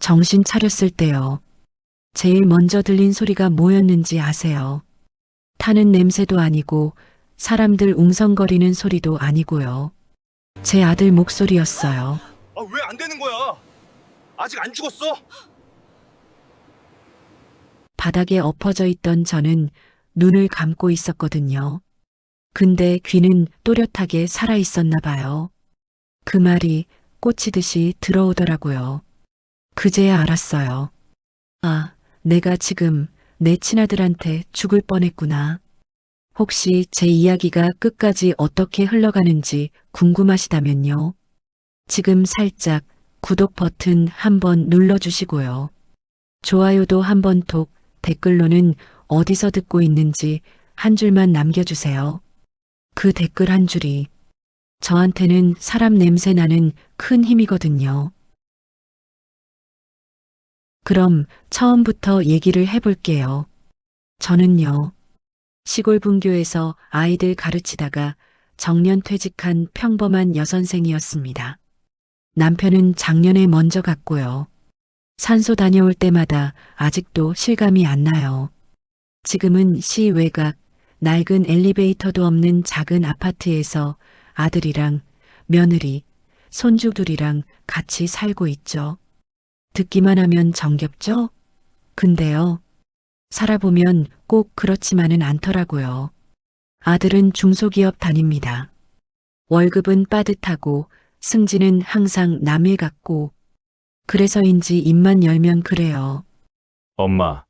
정신 차렸을 때요. 제일 먼저 들린 소리가 뭐였는지 아세요? 타는 냄새도 아니고 사람들 웅성거리는 소리도 아니고요. 제 아들 목소리였어요. 아, 왜 안 되는 거야? 아직 안 죽었어? 바닥에 엎어져 있던 저는 눈을 감고 있었거든요. 근데 귀는 또렷하게 살아 있었나 봐요. 그 말이 꽂히듯이 들어오더라고요. 그제야 알았어요. 아, 내가 지금 내 친아들한테 죽을 뻔했구나. 혹시 제 이야기가 끝까지 어떻게 흘러가는지 궁금하시다면요. 지금 살짝 구독 버튼 한번 눌러주시고요. 좋아요도 한번 톡, 댓글로는 어디서 듣고 있는지 한 줄만 남겨주세요. 그 댓글 한 줄이 저한테는 사람 냄새 나는 큰 힘이거든요. 그럼 처음부터 얘기를 해볼게요. 저는요, 시골 분교에서 아이들 가르치다가 정년 퇴직한 평범한 여선생이었습니다. 남편은 작년에 먼저 갔고요. 산소 다녀올 때마다 아직도 실감이 안 나요. 지금은 시 외곽, 낡은 엘리베이터도 없는 작은 아파트에서 아들이랑 며느리, 손주 둘이랑 같이 살고 있죠. 듣기만 하면 정겹죠? 근데요, 살아보면 꼭 그렇지만은 않더라고요. 아들은 중소기업 다닙니다. 월급은 빠듯하고 승진은 항상 남일 같고 그래서인지 입만 열면 그래요. 엄마,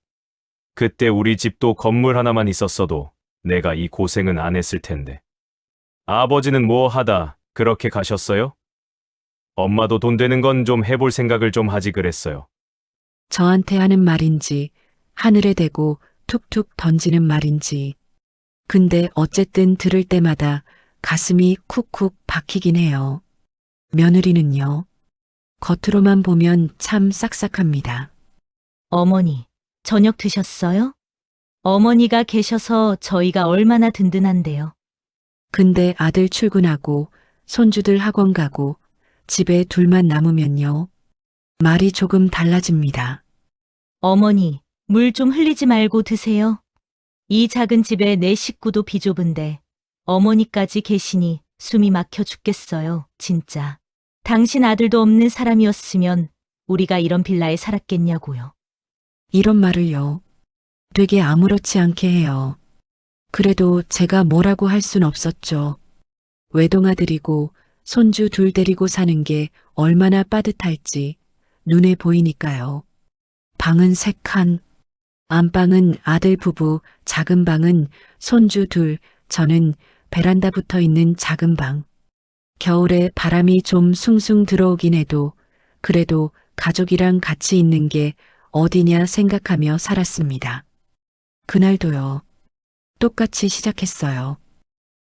그때 우리 집도 건물 하나만 있었어도 내가 이 고생은 안 했을 텐데. 아버지는 뭐 하다 그렇게 가셨어요? 엄마도 돈 되는 건 좀 해볼 생각을 좀 하지 그랬어요. 저한테 하는 말인지 하늘에 대고 툭툭 던지는 말인지. 근데 어쨌든 들을 때마다 가슴이 쿡쿡 박히긴 해요. 며느리는요. 겉으로만 보면 참 싹싹합니다. 어머니, 저녁 드셨어요? 어머니가 계셔서 저희가 얼마나 든든한데요. 근데 아들 출근하고 손주들 학원 가고 집에 둘만 남으면요. 말이 조금 달라집니다. 어머니, 물 좀 흘리지 말고 드세요. 이 작은 집에 내 식구도 비좁은데 어머니까지 계시니 숨이 막혀 죽겠어요, 진짜. 당신 아들도 없는 사람이었으면 우리가 이런 빌라에 살았겠냐고요. 이런 말을요. 되게 아무렇지 않게 해요. 그래도 제가 뭐라고 할 순 없었죠. 외동아들이고 손주 둘 데리고 사는 게 얼마나 빠듯할지 눈에 보이니까요. 방은 3칸, 안방은 아들 부부, 작은 방은 손주 둘, 저는 베란다 붙어 있는 작은 방. 겨울에 바람이 좀 숭숭 들어오긴 해도 그래도 가족이랑 같이 있는 게 어디냐 생각하며 살았습니다. 그날도요. 똑같이 시작했어요.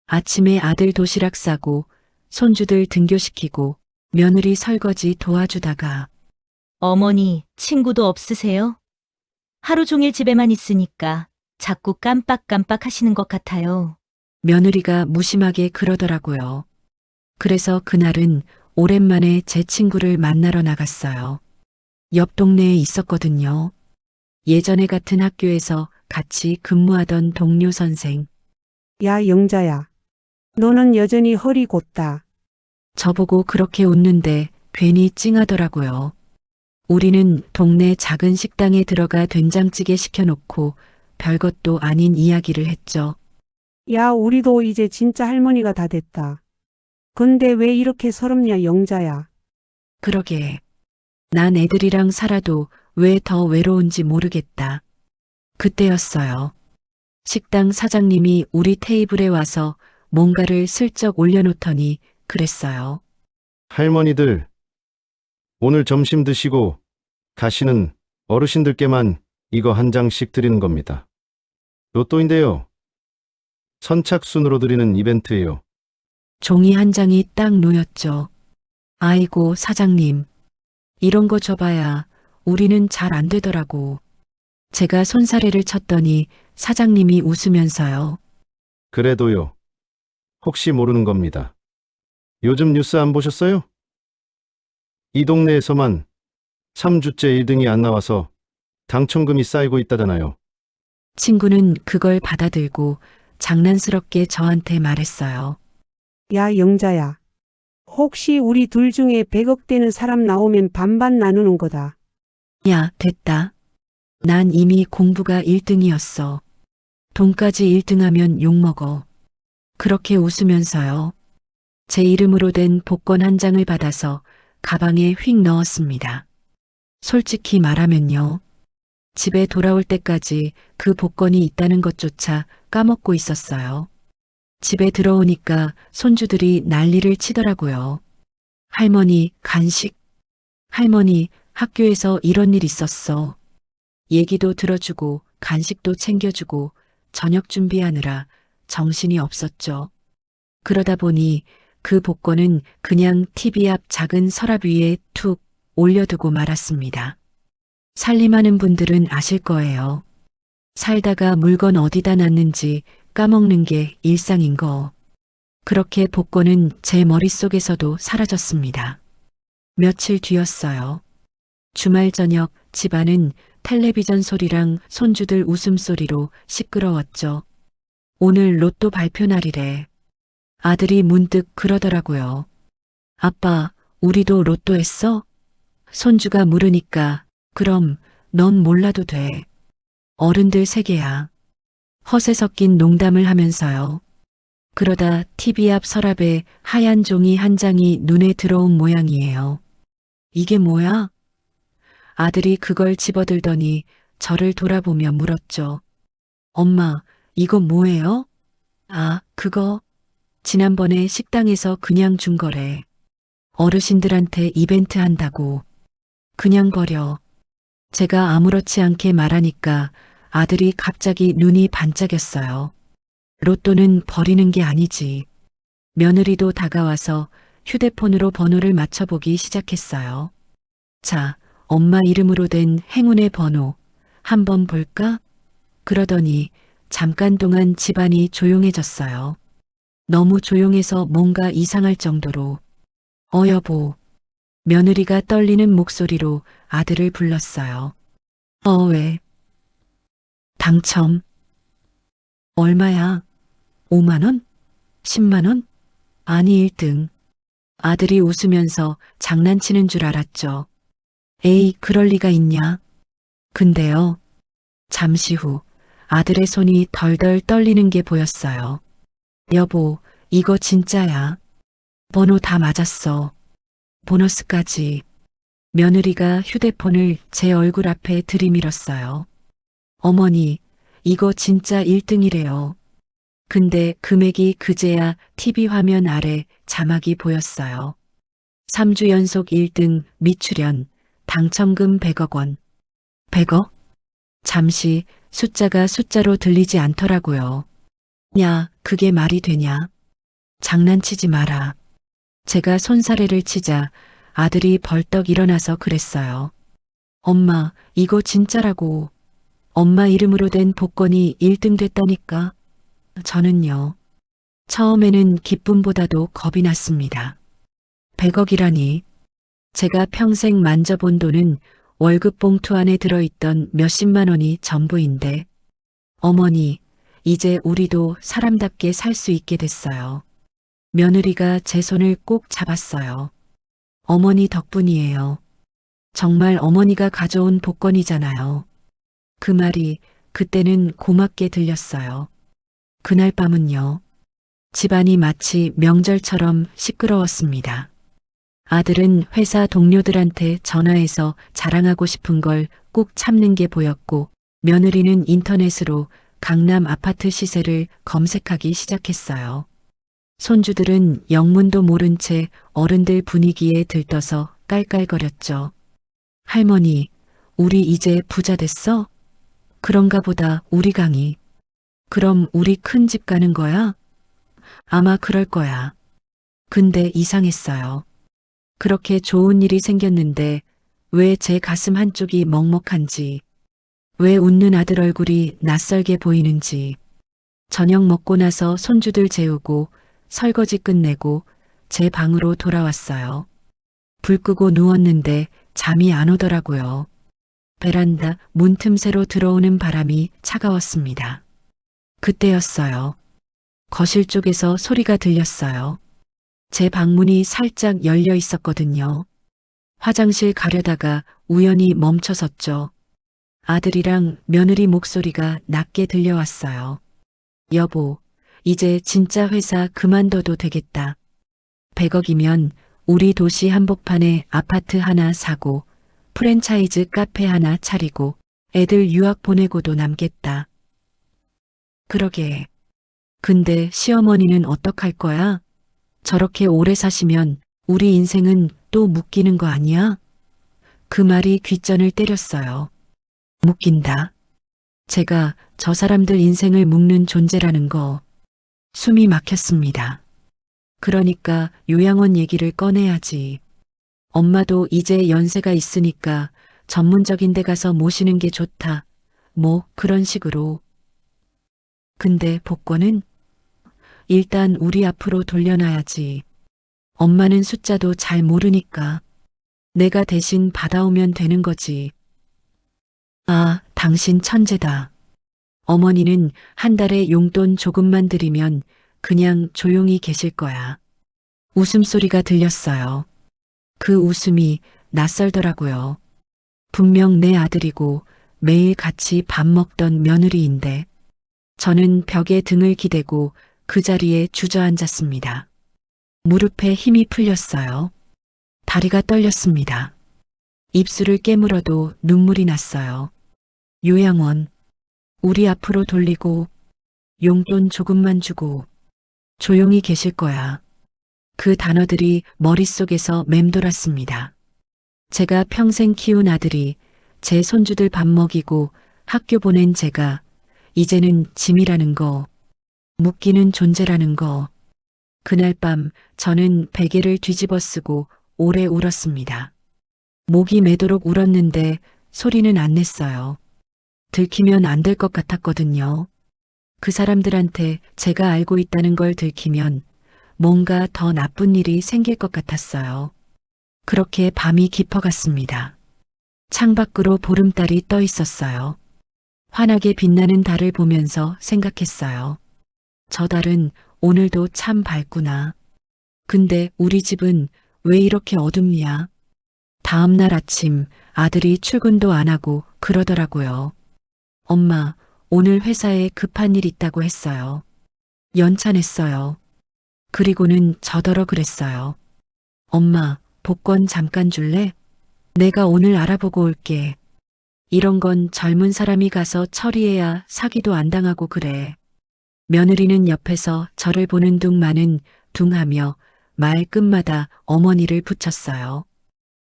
아침에 아들 도시락 싸고 손주들 등교시키고 며느리 설거지 도와주다가 어머니, 친구도 없으세요? 하루 종일 집에만 있으니까 자꾸 깜빡깜빡 하시는 것 같아요. 며느리가 무심하게 그러더라고요. 그래서 그날은 오랜만에 제 친구를 만나러 나갔어요. 옆 동네에 있었거든요. 예전에 같은 학교에서 같이 근무하던 동료 선생. 야, 영자야. 너는 여전히 허리 곧다. 저보고 그렇게 웃는데 괜히 찡하더라고요. 우리는 동네 작은 식당에 들어가 된장찌개 시켜놓고 별것도 아닌 이야기를 했죠. 야, 우리도 이제 진짜 할머니가 다 됐다. 근데 왜 이렇게 서럽냐, 영자야. 그러게. 난 애들이랑 살아도 왜 더 외로운지 모르겠다. 그때였어요. 식당 사장님이 우리 테이블에 와서 뭔가를 슬쩍 올려놓더니 그랬어요. 할머니들, 오늘 점심 드시고 가시는 어르신들께만 이거 한 장씩 드리는 겁니다. 로또인데요. 선착순으로 드리는 이벤트예요. 종이 한 장이 딱 놓였죠. 아이고, 사장님. 이런 거 줘봐야 우리는 잘 안 되더라고. 제가 손사래를 쳤더니 사장님이 웃으면서요. 그래도요. 혹시 모르는 겁니다. 요즘 뉴스 안 보셨어요? 이 동네에서만 3주째 1등이 안 나와서 당첨금이 쌓이고 있다잖아요. 친구는 그걸 받아들고 장난스럽게 저한테 말했어요. 야, 영자야. 혹시 우리 둘 중에 100억 되는 사람 나오면 반반 나누는 거다. 야, 됐다. 난 이미 공부가 1등이었어. 돈까지 1등하면 욕먹어. 그렇게 웃으면서요. 제 이름으로 된 복권 한 장을 받아서 가방에 휙 넣었습니다. 솔직히 말하면요. 집에 돌아올 때까지 그 복권이 있다는 것조차 까먹고 있었어요. 집에 들어오니까 손주들이 난리를 치더라고요. 할머니, 간식. 할머니, 학교에서 이런 일 있었어. 얘기도 들어주고 간식도 챙겨주고 저녁 준비하느라 정신이 없었죠. 그러다 보니 그 복권은 그냥 TV 앞 작은 서랍 위에 툭 올려두고 말았습니다. 살림하는 분들은 아실 거예요. 살다가 물건 어디다 놨는지 까먹는 게 일상인 거. 그렇게 복권은 제 머릿속에서도 사라졌습니다. 며칠 뒤였어요. 주말 저녁 집안은 텔레비전 소리랑 손주들 웃음소리로 시끄러웠죠. 오늘 로또 발표 날이래. 아들이 문득 그러더라고요. 아빠, 우리도 로또 했어? 손주가 물으니까 그럼 넌 몰라도 돼. 어른들 세계야. 허세 섞인 농담을 하면서요. 그러다 TV 앞 서랍에 하얀 종이 한 장이 눈에 들어온 모양이에요. 이게 뭐야? 아들이 그걸 집어들더니 저를 돌아보며 물었죠. 엄마, 이거 뭐예요? 아, 그거. 지난번에 식당에서 그냥 준 거래. 어르신들한테 이벤트 한다고. 그냥 버려. 제가 아무렇지 않게 말하니까 아들이 갑자기 눈이 반짝였어요. 로또는 버리는 게 아니지. 며느리도 다가와서 휴대폰으로 번호를 맞춰보기 시작했어요. 자, 엄마 이름으로 된 행운의 번호 한번 볼까? 그러더니 잠깐 동안 집안이 조용해졌어요. 너무 조용해서 뭔가 이상할 정도로. 여보. 며느리가 떨리는 목소리로 아들을 불렀어요. 왜? 당첨. 얼마야? 5만 원? 10만 원? 아니 1등. 아들이 웃으면서 장난치는 줄 알았죠. 에이, 그럴 리가 있냐? 근데요. 잠시 후 아들의 손이 덜덜 떨리는 게 보였어요. 여보, 이거 진짜야. 번호 다 맞았어. 보너스까지. 며느리가 휴대폰을 제 얼굴 앞에 들이밀었어요. 어머니, 이거 진짜 1등이래요. 근데 금액이 그제야 TV 화면 아래 자막이 보였어요. 3주 연속 1등 미출연, 당첨금 100억 원. 100억? 잠시 숫자가 숫자로 들리지 않더라고요. 야, 그게 말이 되냐? 장난치지 마라. 제가 손사래를 치자 아들이 벌떡 일어나서 그랬어요. 엄마, 이거 진짜라고. 엄마 이름으로 된 복권이 1등 됐다니까. 저는요. 처음에는 기쁨보다도 겁이 났습니다. 100억이라니. 제가 평생 만져본 돈은 월급 봉투 안에 들어있던 몇십만 원이 전부인데. 어머니, 이제 우리도 사람답게 살 수 있게 됐어요. 며느리가 제 손을 꼭 잡았어요. 어머니 덕분이에요. 정말 어머니가 가져온 복권이잖아요. 그 말이 그때는 고맙게 들렸어요. 그날 밤은요. 집안이 마치 명절처럼 시끄러웠습니다. 아들은 회사 동료들한테 전화해서 자랑하고 싶은 걸 꼭 참는 게 보였고, 며느리는 인터넷으로 강남 아파트 시세를 검색하기 시작했어요. 손주들은 영문도 모른 채 어른들 분위기에 들떠서 깔깔거렸죠. 할머니, 우리 이제 부자 됐어? 그런가 보다 우리 강이. 그럼 우리 큰 집 가는 거야? 아마 그럴 거야. 근데 이상했어요. 그렇게 좋은 일이 생겼는데 왜 제 가슴 한쪽이 먹먹한지, 왜 웃는 아들 얼굴이 낯설게 보이는지. 저녁 먹고 나서 손주들 재우고 설거지 끝내고 제 방으로 돌아왔어요. 불 끄고 누웠는데 잠이 안 오더라고요. 베란다 문 틈새로 들어오는 바람이 차가웠습니다. 그때였어요. 거실 쪽에서 소리가 들렸어요. 제 방문이 살짝 열려 있었거든요. 화장실 가려다가 우연히 멈춰섰죠. 아들이랑 며느리 목소리가 낮게 들려왔어요. 여보, 이제 진짜 회사 그만둬도 되겠다. 100억이면 우리 도시 한복판에 아파트 하나 사고 프랜차이즈 카페 하나 차리고 애들 유학 보내고도 남겠다. 그러게. 근데 시어머니는 어떡할 거야? 저렇게 오래 사시면 우리 인생은 또 묶이는 거 아니야? 그 말이 귓전을 때렸어요. 묶인다. 제가 저 사람들 인생을 묶는 존재라는 거. 숨이 막혔습니다. 그러니까 요양원 얘기를 꺼내야지. 엄마도 이제 연세가 있으니까 전문적인 데 가서 모시는 게 좋다. 뭐 그런 식으로. 근데 복권은? 일단 우리 앞으로 돌려놔야지. 엄마는 숫자도 잘 모르니까. 내가 대신 받아오면 되는 거지. 아, 당신 천재다. 어머니는 한 달에 용돈 조금만 드리면 그냥 조용히 계실 거야. 웃음소리가 들렸어요. 그 웃음이 낯설더라고요. 분명 내 아들이고 매일 같이 밥 먹던 며느리인데 저는 벽에 등을 기대고 그 자리에 주저앉았습니다. 무릎에 힘이 풀렸어요. 다리가 떨렸습니다. 입술을 깨물어도 눈물이 났어요. 요양원, 우리 앞으로 돌리고 용돈 조금만 주고 조용히 계실 거야. 그 단어들이 머릿속에서 맴돌았습니다. 제가 평생 키운 아들이 제 손주들 밥 먹이고 학교 보낸 제가 이제는 짐이라는 거, 묶이는 존재라는 거. 그날 밤 저는 베개를 뒤집어 쓰고 오래 울었습니다. 목이 매도록 울었는데 소리는 안 냈어요. 들키면 안 될 것 같았거든요. 그 사람들한테 제가 알고 있다는 걸 들키면 뭔가 더 나쁜 일이 생길 것 같았어요. 그렇게 밤이 깊어갔습니다. 창밖으로 보름달이 떠 있었어요. 환하게 빛나는 달을 보면서 생각했어요. 저 달은 오늘도 참 밝구나. 근데 우리 집은 왜 이렇게 어둡냐? 다음 날 아침 아들이 출근도 안 하고 그러더라고요. 엄마, 오늘 회사에 급한 일 있다고 했어요. 연차 냈어요. 그리고는 저더러 그랬어요. 엄마, 복권 잠깐 줄래? 내가 오늘 알아보고 올게. 이런 건 젊은 사람이 가서 처리해야 사기도 안 당하고 그래. 며느리는 옆에서 저를 보는 둥마는 둥하며 말 끝마다 어머니를 붙였어요.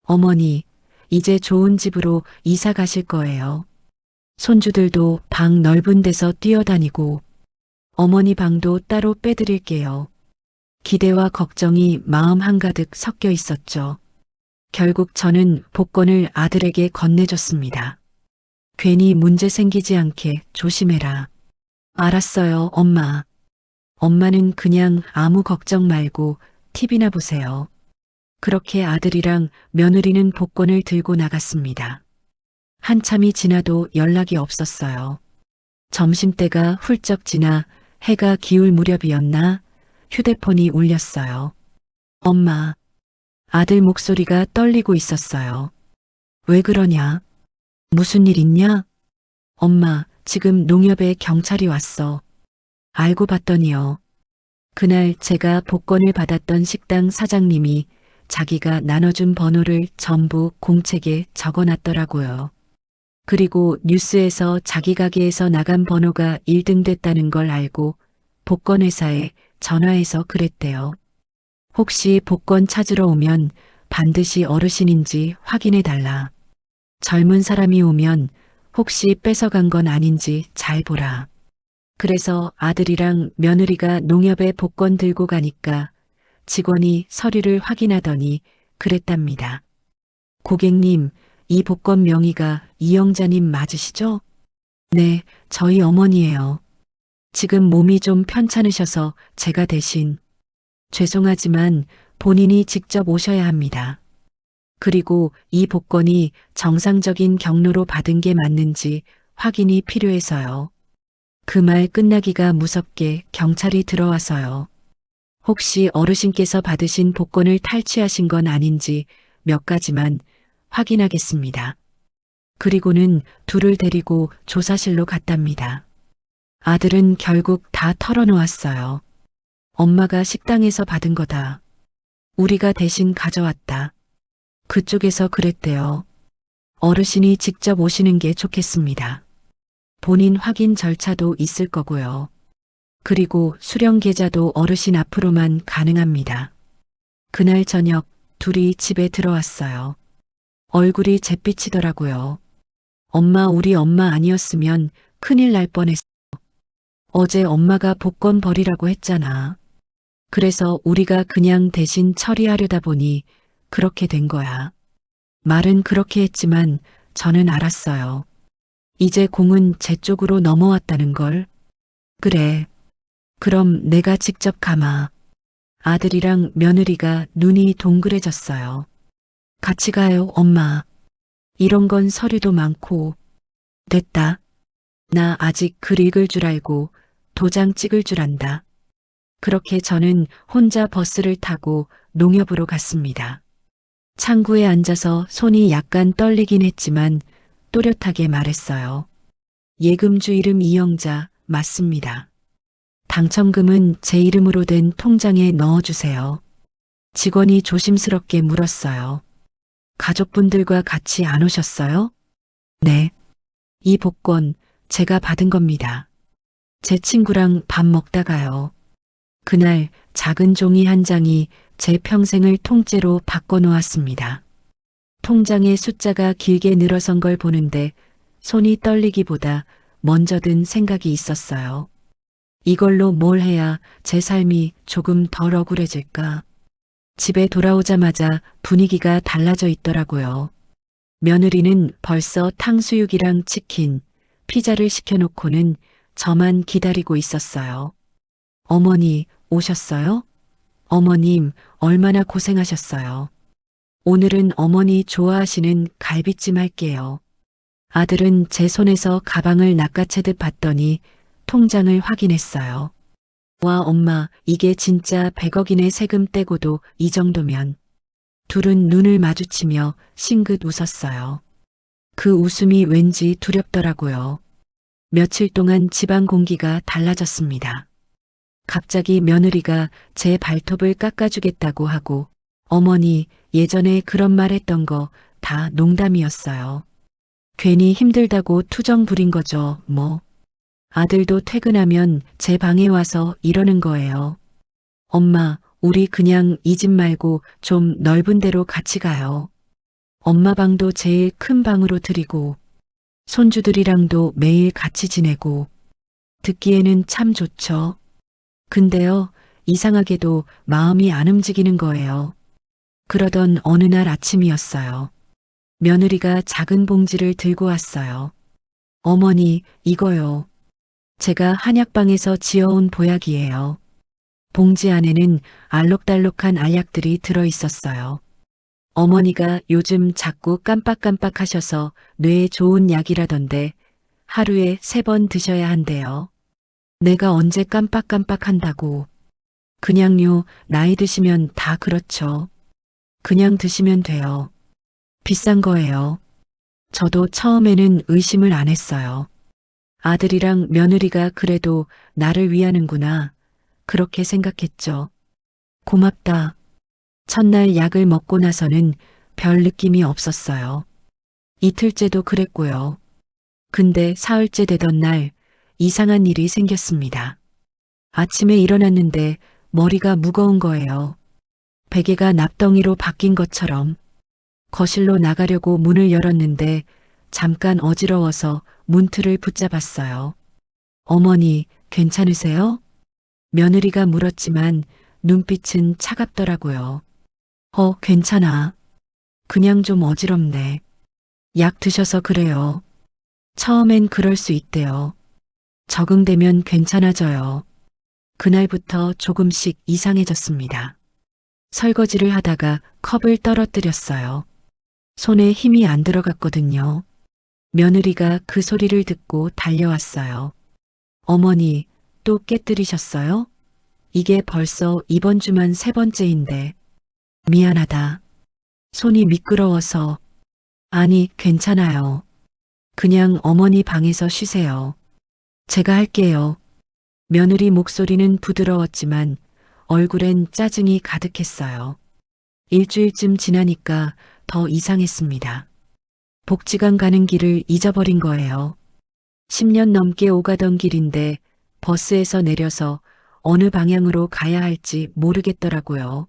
어머니, 이제 좋은 집으로 이사 가실 거예요. 손주들도 방 넓은 데서 뛰어다니고 어머니 방도 따로 빼드릴게요. 기대와 걱정이 마음 한가득 섞여 있었죠. 결국 저는 복권을 아들에게 건네줬습니다. 괜히 문제 생기지 않게 조심해라. 알았어요, 엄마. 엄마는 그냥 아무 걱정 말고 TV나 보세요. 그렇게 아들이랑 며느리는 복권을 들고 나갔습니다. 한참이 지나도 연락이 없었어요. 점심때가 훌쩍 지나 해가 기울 무렵이었나 휴대폰이 울렸어요. 엄마. 아들 목소리가 떨리고 있었어요. 왜 그러냐? 무슨 일 있냐? 엄마, 지금 농협에 경찰이 왔어. 알고 봤더니요. 그날 제가 복권을 받았던 식당 사장님이 자기가 나눠준 번호를 전부 공책에 적어놨더라고요. 그리고 뉴스에서 자기 가게에서 나간 번호가 1등 됐다는 걸 알고 복권회사에 전화해서 그랬대요. 혹시 복권 찾으러 오면 반드시 어르신인지 확인해달라. 젊은 사람이 오면 혹시 뺏어간 건 아닌지 잘 보라. 그래서 아들이랑 며느리가 농협에 복권 들고 가니까 직원이 서류를 확인하더니 그랬답니다. 고객님, 이 복권 명의가 이영자님 맞으시죠? 네, 저희 어머니예요. 지금 몸이 좀 편찮으셔서 제가 대신. 죄송하지만 본인이 직접 오셔야 합니다. 그리고 이 복권이 정상적인 경로로 받은 게 맞는지 확인이 필요해서요. 그 말 끝나기가 무섭게 경찰이 들어와서요. 혹시 어르신께서 받으신 복권을 탈취하신 건 아닌지 몇 가지만 확인하겠습니다. 그리고는 둘을 데리고 조사실로 갔답니다. 아들은 결국 다 털어놓았어요. 엄마가 식당에서 받은 거다. 우리가 대신 가져왔다. 그쪽에서 그랬대요. 어르신이 직접 오시는 게 좋겠습니다. 본인 확인 절차도 있을 거고요. 그리고 수령 계좌도 어르신 앞으로만 가능합니다. 그날 저녁 둘이 집에 들어왔어요. 얼굴이 잿빛이더라고요. 엄마, 우리 엄마 아니었으면 큰일 날 뻔했어. 어제 엄마가 복권 버리라고 했잖아. 그래서 우리가 그냥 대신 처리하려다 보니 그렇게 된 거야. 말은 그렇게 했지만 저는 알았어요. 이제 공은 제 쪽으로 넘어왔다는 걸. 그래. 그럼 내가 직접 감아. 아들이랑 며느리가 눈이 동그래졌어요. 같이 가요, 엄마. 이런 건 서류도 많고. 됐다. 나 아직 글 읽을 줄 알고 도장 찍을 줄 안다. 그렇게 저는 혼자 버스를 타고 농협으로 갔습니다. 창구에 앉아서 손이 약간 떨리긴 했지만 또렷하게 말했어요. 예금주 이름 이영자 맞습니다. 당첨금은 제 이름으로 된 통장에 넣어주세요. 직원이 조심스럽게 물었어요. 가족분들과 같이 안 오셨어요? 네. 이 복권 제가 받은 겁니다. 제 친구랑 밥 먹다가요. 그날 작은 종이 한 장이 제 평생을 통째로 바꿔놓았습니다. 통장에 숫자가 길게 늘어선 걸 보는데 손이 떨리기보다 먼저 든 생각이 있었어요. 이걸로 뭘 해야 제 삶이 조금 덜 억울해질까? 집에 돌아오자마자 분위기가 달라져 있더라고요. 며느리는 벌써 탕수육이랑 치킨, 피자를 시켜놓고는 저만 기다리고 있었어요. 어머니 오셨어요? 어머님 얼마나 고생하셨어요. 오늘은 어머니 좋아하시는 갈비찜 할게요. 아들은 제 손에서 가방을 낚아채듯 봤더니 통장을 확인했어요. 와, 엄마, 이게 진짜 100억이네. 세금 떼고도 이 정도면. 둘은 눈을 마주치며 싱긋 웃었어요. 그 웃음이 왠지 두렵더라고요. 며칠 동안 집안 공기가 달라졌습니다. 갑자기 며느리가 제 발톱을 깎아주겠다고 하고, 어머니 예전에 그런 말 했던 거 다 농담이었어요. 괜히 힘들다고 투정 부린 거죠, 뭐. 아들도 퇴근하면 제 방에 와서 이러는 거예요. 엄마, 우리 그냥 이 집 말고 좀 넓은 데로 같이 가요. 엄마 방도 제일 큰 방으로 드리고, 손주들이랑도 매일 같이 지내고, 듣기에는 참 좋죠. 근데요, 이상하게도 마음이 안 움직이는 거예요. 그러던 어느 날 아침이었어요. 며느리가 작은 봉지를 들고 왔어요. 어머니, 이거요. 제가 한약방에서 지어온 보약이에요. 봉지 안에는 알록달록한 알약들이 들어 있었어요. 어머니가 요즘 자꾸 깜빡깜빡 하셔서 뇌에 좋은 약이라던데 하루에 3번 드셔야 한대요. 내가 언제 깜빡깜빡 한다고. 그냥요, 나이 드시면 다 그렇죠. 그냥 드시면 돼요. 비싼 거예요. 저도 처음에는 의심을 안 했어요. 아들이랑 며느리가 그래도 나를 위하는구나. 그렇게 생각했죠. 고맙다. 첫날 약을 먹고 나서는 별 느낌이 없었어요. 이틀째도 그랬고요. 근데 사흘째 되던 날 이상한 일이 생겼습니다. 아침에 일어났는데 머리가 무거운 거예요. 베개가 납덩이로 바뀐 것처럼. 거실로 나가려고 문을 열었는데 잠깐 어지러워서 문틀을 붙잡았어요. 어머니, 괜찮으세요? 며느리가 물었지만 눈빛은 차갑더라고요. 괜찮아. 그냥 좀 어지럽네. 약 드셔서 그래요. 처음엔 그럴 수 있대요. 적응되면 괜찮아져요. 그날부터 조금씩 이상해졌습니다. 설거지를 하다가 컵을 떨어뜨렸어요. 손에 힘이 안 들어갔거든요. 며느리가 그 소리를 듣고 달려왔어요. 어머니, 또 깨뜨리셨어요? 이게 벌써 이번 주만 세 번째인데. 미안하다. 손이 미끄러워서. 아니, 괜찮아요. 그냥 어머니 방에서 쉬세요. 제가 할게요. 며느리 목소리는 부드러웠지만 얼굴엔 짜증이 가득했어요. 일주일쯤 지나니까 더 이상했습니다. 복지관 가는 길을 잊어버린 거예요. 10년 넘게 오가던 길인데 버스에서 내려서 어느 방향으로 가야 할지 모르겠더라고요.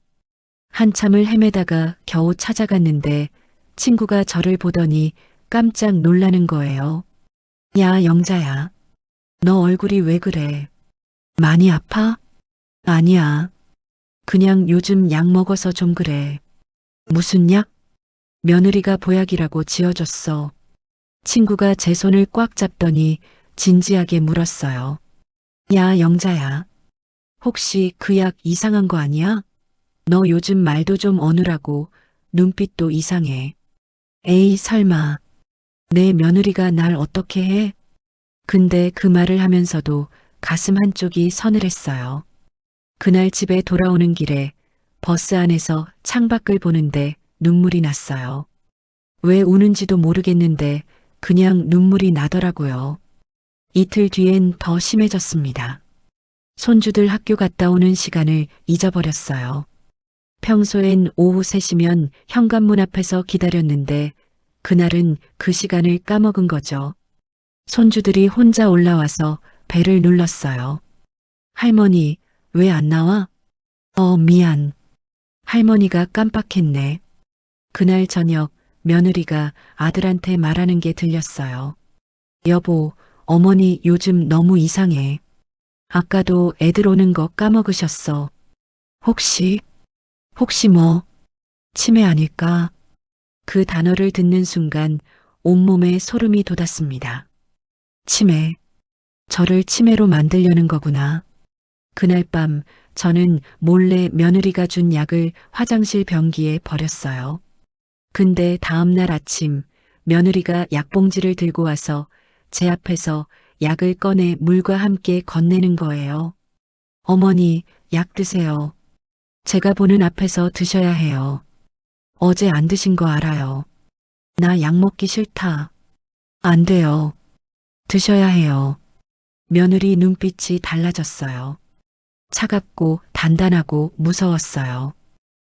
한참을 헤매다가 겨우 찾아갔는데 친구가 저를 보더니 깜짝 놀라는 거예요. 야, 영자야. 너 얼굴이 왜 그래? 많이 아파? 아니야. 그냥 요즘 약 먹어서 좀 그래. 무슨 약? 며느리가 보약이라고 지어줬어. 친구가 제 손을 꽉 잡더니 진지하게 물었어요. 야, 영자야. 혹시 그 약 이상한 거 아니야? 너 요즘 말도 좀 어느라고 눈빛도 이상해. 에이, 설마. 내 며느리가 날 어떻게 해? 근데 그 말을 하면서도 가슴 한쪽이 서늘했어요. 그날 집에 돌아오는 길에 버스 안에서 창밖을 보는데 눈물이 났어요. 왜 우는지도 모르겠는데 그냥 눈물이 나더라고요. 이틀 뒤엔 더 심해졌습니다. 손주들 학교 갔다 오는 시간을 잊어버렸어요. 평소엔 오후 3시면 현관문 앞에서 기다렸는데 그날은 그 시간을 까먹은 거죠. 손주들이 혼자 올라와서 배를 눌렀어요. 할머니, 왜 안 나와? 미안. 할머니가 깜빡했네. 그날 저녁 며느리가 아들한테 말하는 게 들렸어요. 여보, 어머니 요즘 너무 이상해. 아까도 애들 오는 거 까먹으셨어. 혹시 뭐, 치매 아닐까? 그 단어를 듣는 순간 온몸에 소름이 돋았습니다. 치매. 저를 치매로 만들려는 거구나. 그날 밤 저는 몰래 며느리가 준 약을 화장실 변기에 버렸어요. 근데 다음 날 아침 며느리가 약봉지를 들고 와서 제 앞에서 약을 꺼내 물과 함께 건네는 거예요. 어머니, 약 드세요. 제가 보는 앞에서 드셔야 해요. 어제 안 드신 거 알아요. 나 약 먹기 싫다. 안 돼요. 드셔야 해요. 며느리 눈빛이 달라졌어요. 차갑고 단단하고 무서웠어요.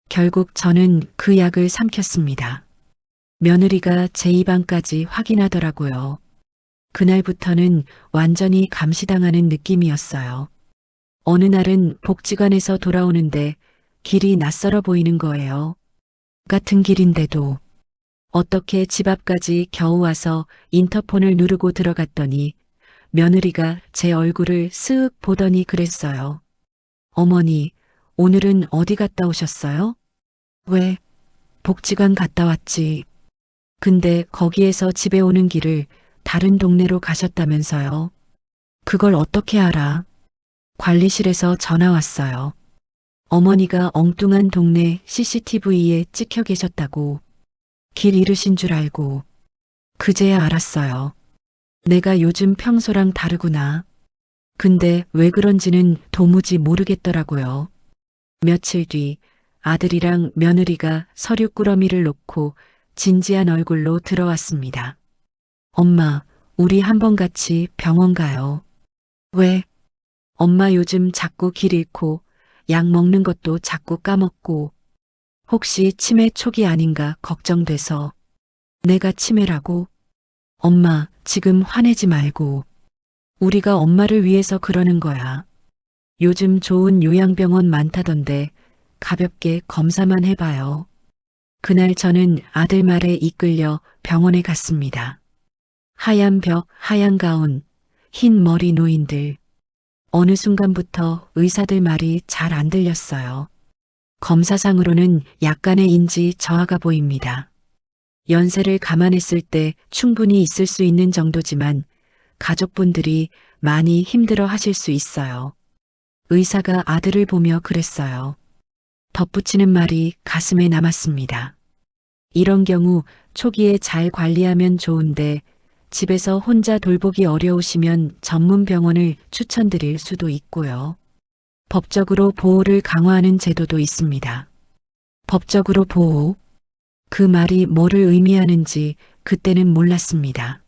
결국 저는 그 약을 삼켰습니다. 며느리가 제 입안까지 확인하더라고요. 그날부터는 완전히 감시당하는 느낌이었어요. 어느 날은 복지관에서 돌아오는데 길이 낯설어 보이는 거예요. 같은 길인데도 어떻게 집 앞까지 겨우 와서 인터폰을 누르고 들어갔더니 며느리가 제 얼굴을 쓱 보더니 그랬어요. 어머니, 오늘은 어디 갔다 오셨어요? 왜? 복지관 갔다 왔지. 근데 거기에서 집에 오는 길을 다른 동네로 가셨다면서요. 그걸 어떻게 알아? 관리실에서 전화 왔어요. 어머니가 엉뚱한 동네 CCTV에 찍혀 계셨다고. 길 잃으신 줄 알고. 그제야 알았어요. 내가 요즘 평소랑 다르구나. 근데 왜 그런지는 도무지 모르겠더라고요. 며칠 뒤 아들이랑 며느리가 서류 꾸러미를 놓고 진지한 얼굴로 들어왔습니다. 엄마, 우리 한번 같이 병원 가요. 왜? 엄마 요즘 자꾸 길 잃고 약 먹는 것도 자꾸 까먹고 혹시 치매 초기 아닌가 걱정돼서. 내가 치매라고? 엄마, 지금 화내지 말고. 우리가 엄마를 위해서 그러는 거야. 요즘 좋은 요양병원 많다던데 가볍게 검사만 해봐요. 그날 저는 아들 말에 이끌려 병원에 갔습니다. 하얀 벽, 하얀 가운, 흰 머리 노인들. 어느 순간부터 의사들 말이 잘 안 들렸어요. 검사상으로는 약간의 인지 저하가 보입니다. 연세를 감안했을 때 충분히 있을 수 있는 정도지만 가족분들이 많이 힘들어 하실 수 있어요. 의사가 아들을 보며 그랬어요. 덧붙이는 말이 가슴에 남았습니다. 이런 경우 초기에 잘 관리하면 좋은데 집에서 혼자 돌보기 어려우시면 전문 병원을 추천드릴 수도 있고요. 법적으로 보호를 강화하는 제도도 있습니다. 법적으로 보호. 그 말이 뭐를 의미하는지 그때는 몰랐습니다.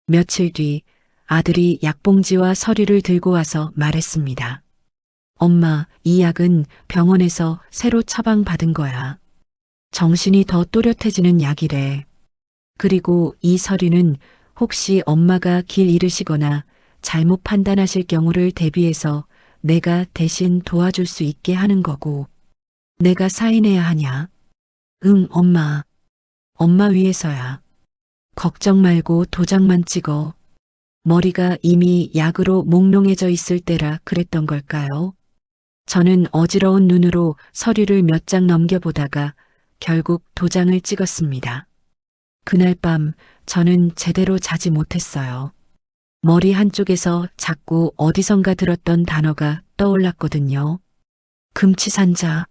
며칠 뒤 아들이 약봉지와 서류를 들고 와서 말했습니다. 엄마, 이 약은 병원에서 새로 처방받은 거야. 정신이 더 또렷해지는 약이래. 그리고 이 서류는 혹시 엄마가 길 잃으시거나 잘못 판단하실 경우를 대비해서 내가 대신 도와줄 수 있게 하는 거고. 내가 사인해야 하냐? 응, 엄마. 엄마 위해서야. 걱정 말고 도장만 찍어. 머리가 이미 약으로 몽롱해져 있을 때라 그랬던 걸까요? 저는 어지러운 눈으로 서류를 몇 장 넘겨보다가 결국 도장을 찍었습니다. 그날 밤 저는 제대로 자지 못했어요. 머리 한쪽에서 자꾸 어디선가 들었던 단어가 떠올랐거든요. 금치산자.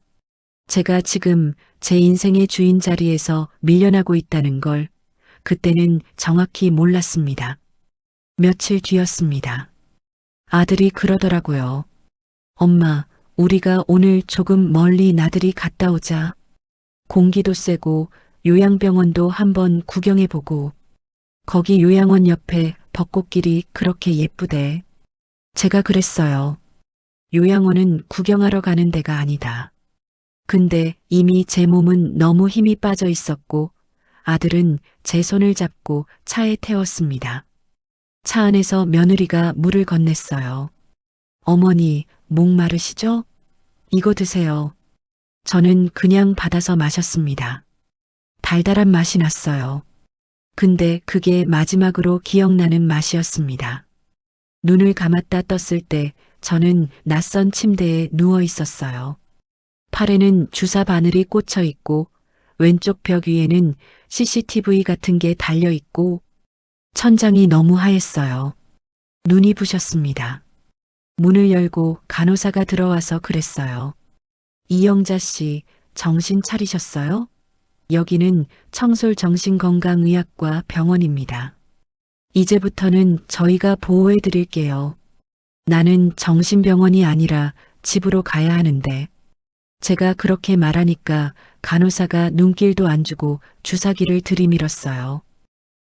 제가 지금 제 인생의 주인 자리에서 밀려나고 있다는 걸 그때는 정확히 몰랐습니다. 며칠 뒤였습니다. 아들이 그러더라고요. 엄마, 우리가 오늘 조금 멀리 나들이 갔다 오자. 공기도 쐬고 요양병원도 한번 구경해보고 거기 요양원 옆에 벚꽃길이 그렇게 예쁘대. 제가 그랬어요. 요양원은 구경하러 가는 데가 아니다. 근데 이미 제 몸은 너무 힘이 빠져 있었고 아들은 제 손을 잡고 차에 태웠습니다. 차 안에서 며느리가 물을 건넸어요. 어머니, 목 마르시죠? 이거 드세요. 저는 그냥 받아서 마셨습니다. 달달한 맛이 났어요. 근데 그게 마지막으로 기억나는 맛이었습니다. 눈을 감았다 떴을 때 저는 낯선 침대에 누워 있었어요. 팔에는 주사 바늘이 꽂혀 있고 왼쪽 벽 위에는 CCTV 같은 게 달려 있고 천장이 너무 하였어요. 눈이 부셨습니다. 문을 열고 간호사가 들어와서 그랬어요. 이영자 씨, 정신 차리셨어요? 여기는 청솔정신건강의학과 병원입니다. 이제부터는 저희가 보호해 드릴게요. 나는 정신병원이 아니라 집으로 가야 하는데. 제가 그렇게 말하니까 간호사가 눈길도 안 주고 주사기를 들이밀었어요.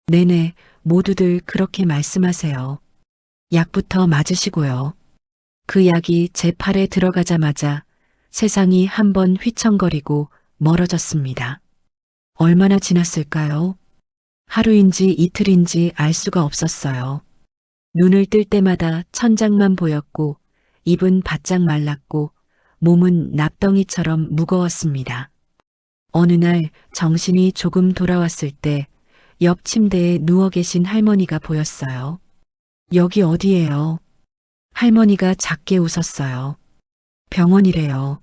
네네, 모두들 그렇게 말씀하세요. 약부터 맞으시고요. 그 약이 제 팔에 들어가자마자 세상이 한번 휘청거리고 멀어졌습니다. 얼마나 지났을까요? 하루인지 이틀인지 알 수가 없었어요. 눈을 뜰 때마다 천장만 보였고 입은 바짝 말랐고 몸은 납덩이처럼 무거웠습니다. 어느 날 정신이 조금 돌아왔을 때 옆 침대에 누워 계신 할머니가 보였어요. 여기 어디예요? 할머니가 작게 웃었어요. 병원이래요.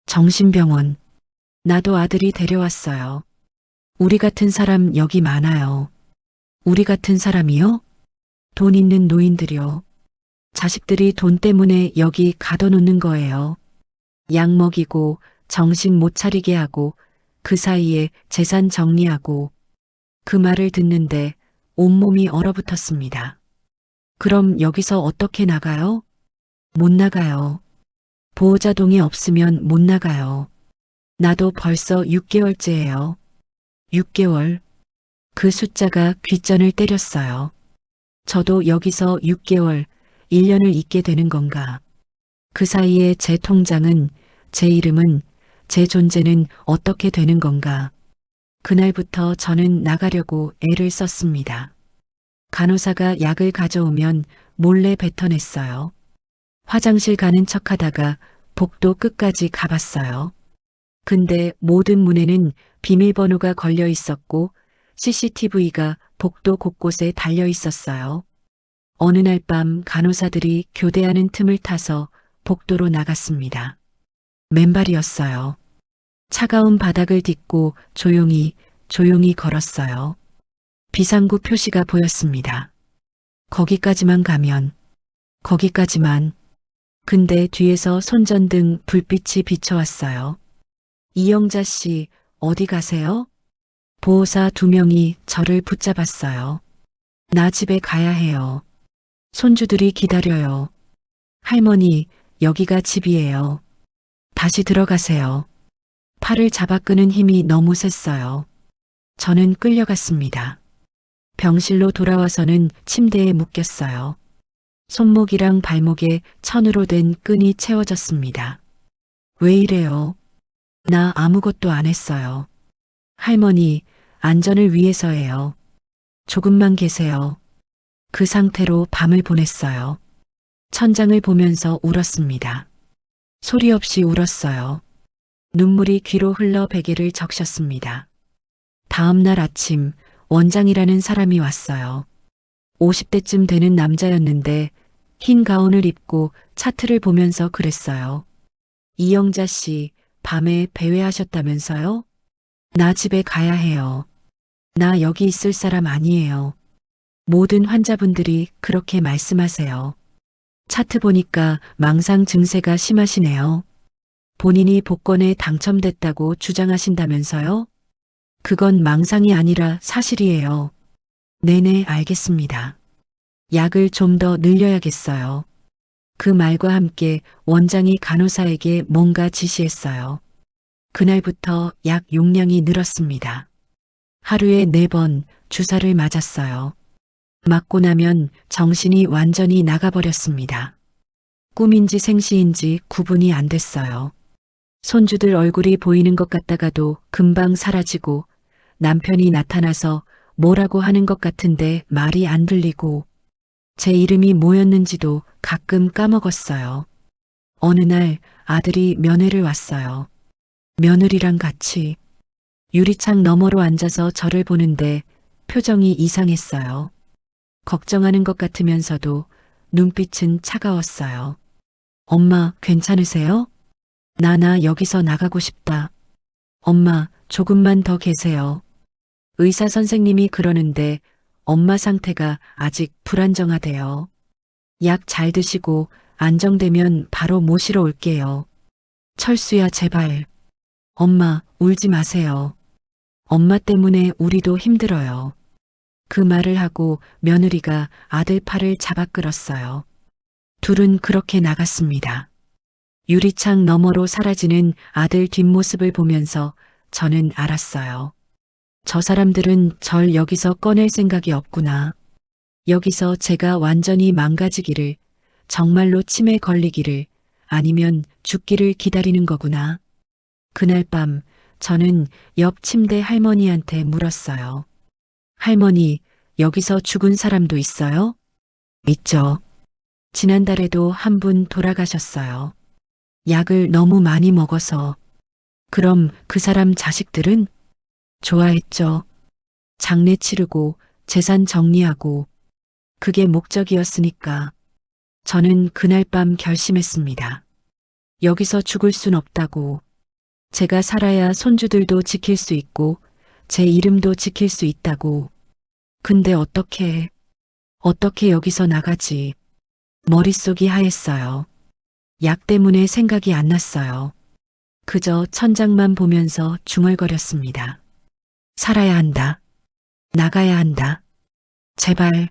정신병원. 나도 아들이 데려왔어요. 우리 같은 사람 여기 많아요. 우리 같은 사람이요? 돈 있는 노인들이요. 자식들이 돈 때문에 여기 가둬놓는 거예요. 약 먹이고 정신 못 차리게 하고 그 사이에 재산 정리하고 그 말을 듣는데 온몸이 얼어붙었습니다. 그럼 여기서 어떻게 나가요? 못 나가요. 보호자 동의 없으면 못 나가요. 나도 벌써 6개월째예요. 6개월. 그 숫자가 귓전을 때렸어요. 저도 여기서 6개월, 1년을 있게 되는 건가. 그 사이에 제 통장은, 제 이름은, 제 존재는 어떻게 되는 건가. 그날부터 저는 나가려고 애를 썼습니다. 간호사가 약을 가져오면 몰래 뱉어냈어요. 화장실 가는 척하다가 복도 끝까지 가봤어요. 근데 모든 문에는 비밀번호가 걸려 있었고 CCTV가 복도 곳곳에 달려 있었어요. 어느 날 밤 간호사들이 교대하는 틈을 타서 복도로 나갔습니다. 맨발이었어요. 차가운 바닥을 딛고 조용히 걸었어요. 비상구 표시가 보였습니다. 거기까지만 가면, 거기까지만. 근데 뒤에서 손전등 불빛이 비춰왔어요. 이영자 씨, 어디 가세요? 보호사 2명이 저를 붙잡았어요. 나 집에 가야 해요. 손주들이 기다려요. 할머니, 여기가 집이에요. 다시 들어가세요. 팔을 잡아 끄는 힘이 너무 셌어요. 저는 끌려갔습니다. 병실로 돌아와서는 침대에 묶였어요. 손목이랑 발목에 천으로 된 끈이 채워졌습니다. 왜 이래요? 나 아무것도 안 했어요. 할머니, 안전을 위해서예요. 조금만 계세요. 그 상태로 밤을 보냈어요. 천장을 보면서 울었습니다. 소리 없이 울었어요. 눈물이 귀로 흘러 베개를 적셨습니다. 다음 날 아침 원장이라는 사람이 왔어요. 50대쯤 되는 남자였는데 흰 가운을 입고 차트를 보면서 그랬어요. 이영자 씨, 밤에 배회하셨다면서요? 나 집에 가야 해요. 나 여기 있을 사람 아니에요. 모든 환자분들이 그렇게 말씀하세요. 차트 보니까 망상 증세가 심하시네요. 본인이 복권에 당첨됐다고 주장하신다면서요? 그건 망상이 아니라 사실이에요. 네네, 알겠습니다. 약을 좀 더 늘려야겠어요. 그 말과 함께 원장이 간호사에게 뭔가 지시했어요. 그날부터 약 용량이 늘었습니다. 하루에 4번 주사를 맞았어요. 맞고 나면 정신이 완전히 나가버렸습니다. 꿈인지 생시인지 구분이 안 됐어요. 손주들 얼굴이 보이는 것 같다가도 금방 사라지고 남편이 나타나서 뭐라고 하는 것 같은데 말이 안 들리고 제 이름이 뭐였는지도 가끔 까먹었어요. 어느 날 아들이 면회를 왔어요. 며느리랑 같이 유리창 너머로 앉아서 저를 보는데 표정이 이상했어요. 걱정하는 것 같으면서도 눈빛은 차가웠어요. 엄마, 괜찮으세요? 나 여기서 나가고 싶다. 엄마, 조금만 더 계세요. 의사 선생님이 그러는데 엄마 상태가 아직 불안정하대요. 약 잘 드시고 안정되면 바로 모시러 올게요. 철수야, 제발. 엄마, 울지 마세요. 엄마 때문에 우리도 힘들어요. 그 말을 하고 며느리가 아들 팔을 잡아 끌었어요. 둘은 그렇게 나갔습니다. 유리창 너머로 사라지는 아들 뒷모습을 보면서 저는 알았어요. 저 사람들은 절 여기서 꺼낼 생각이 없구나. 여기서 제가 완전히 망가지기를, 정말로 치매 걸리기를, 아니면 죽기를 기다리는 거구나. 그날 밤 저는 옆 침대 할머니한테 물었어요. 할머니, 여기서 죽은 사람도 있어요? 있죠. 지난달에도 한 분 돌아가셨어요. 약을 너무 많이 먹어서. 그럼 그 사람 자식들은? 좋아했죠. 장례 치르고 재산 정리하고 그게 목적이었으니까. 저는 그날 밤 결심했습니다. 여기서 죽을 순 없다고. 제가 살아야 손주들도 지킬 수 있고 제 이름도 지킬 수 있다고. 근데 어떻게 여기서 나가지. 머릿속이 하였어요. 약 때문에 생각이 안 났어요. 그저 천장만 보면서 중얼거렸습니다. 살아야 한다. 나가야 한다. 제발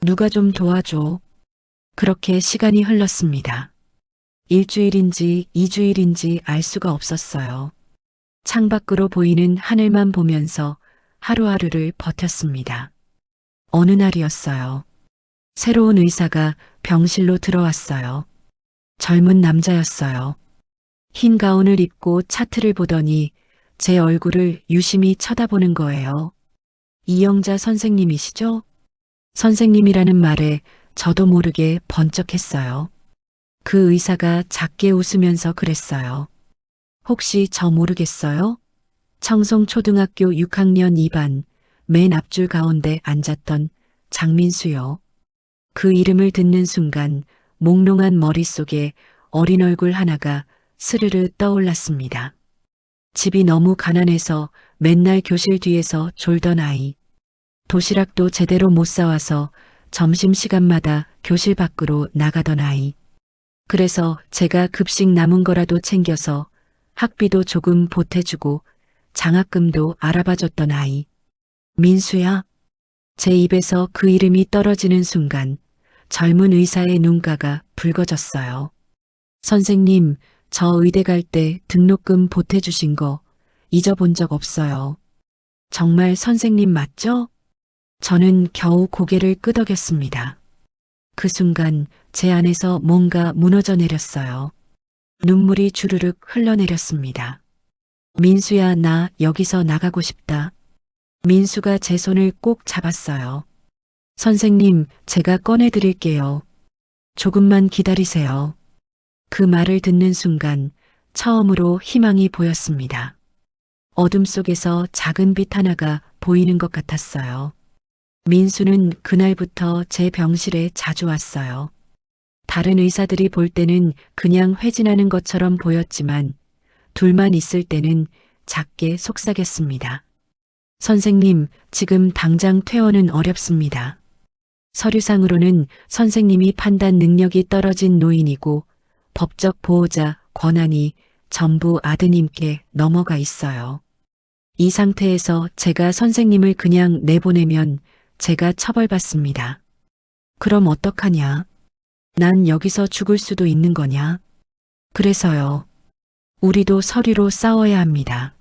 누가 좀 도와줘. 그렇게 시간이 흘렀습니다. 1주일인지 2주일인지 알 수가 없었어요. 창밖으로 보이는 하늘만 보면서 하루하루를 버텼습니다. 어느 날이었어요. 새로운 의사가 병실로 들어왔어요. 젊은 남자였어요. 흰 가운을 입고 차트를 보더니 제 얼굴을 유심히 쳐다보는 거예요. 이영자 선생님이시죠? 선생님이라는 말에 저도 모르게 번쩍했어요. 그 의사가 작게 웃으면서 그랬어요. 혹시 저 모르겠어요? 청송초등학교 6학년 2반 맨 앞줄 가운데 앉았던 장민수요. 그 이름을 듣는 순간 몽롱한 머릿속에 어린 얼굴 하나가 스르르 떠올랐습니다. 집이 너무 가난해서 맨날 교실 뒤에서 졸던 아이. 도시락도 제대로 못 사와서 점심시간마다 교실 밖으로 나가던 아이. 그래서 제가 급식 남은 거라도 챙겨서 학비도 조금 보태주고 장학금도 알아봐줬던 아이. 민수야. 제 입에서 그 이름이 떨어지는 순간 젊은 의사의 눈가가 붉어졌어요. 선생님, 저 의대 갈 때 등록금 보태주신 거 잊어본 적 없어요. 정말 선생님 맞죠? 저는 겨우 고개를 끄덕였습니다. 그 순간 제 안에서 뭔가 무너져 내렸어요. 눈물이 주르륵 흘러내렸습니다. 민수야, 나 여기서 나가고 싶다. 민수가 제 손을 꼭 잡았어요. 선생님, 제가 꺼내드릴게요. 조금만 기다리세요. 그 말을 듣는 순간 처음으로 희망이 보였습니다. 어둠 속에서 작은 빛 하나가 보이는 것 같았어요. 민수는 그날부터 제 병실에 자주 왔어요. 다른 의사들이 볼 때는 그냥 회진하는 것처럼 보였지만 둘만 있을 때는 작게 속삭였습니다. 선생님, 지금 당장 퇴원은 어렵습니다. 서류상으로는 선생님이 판단 능력이 떨어진 노인이고 법적 보호자 권한이 전부 아드님께 넘어가 있어요. 이 상태에서 제가 선생님을 그냥 내보내면 제가 처벌받습니다. 그럼 어떡하냐? 난 여기서 죽을 수도 있는 거냐? 그래서요. 우리도 서류로 싸워야 합니다.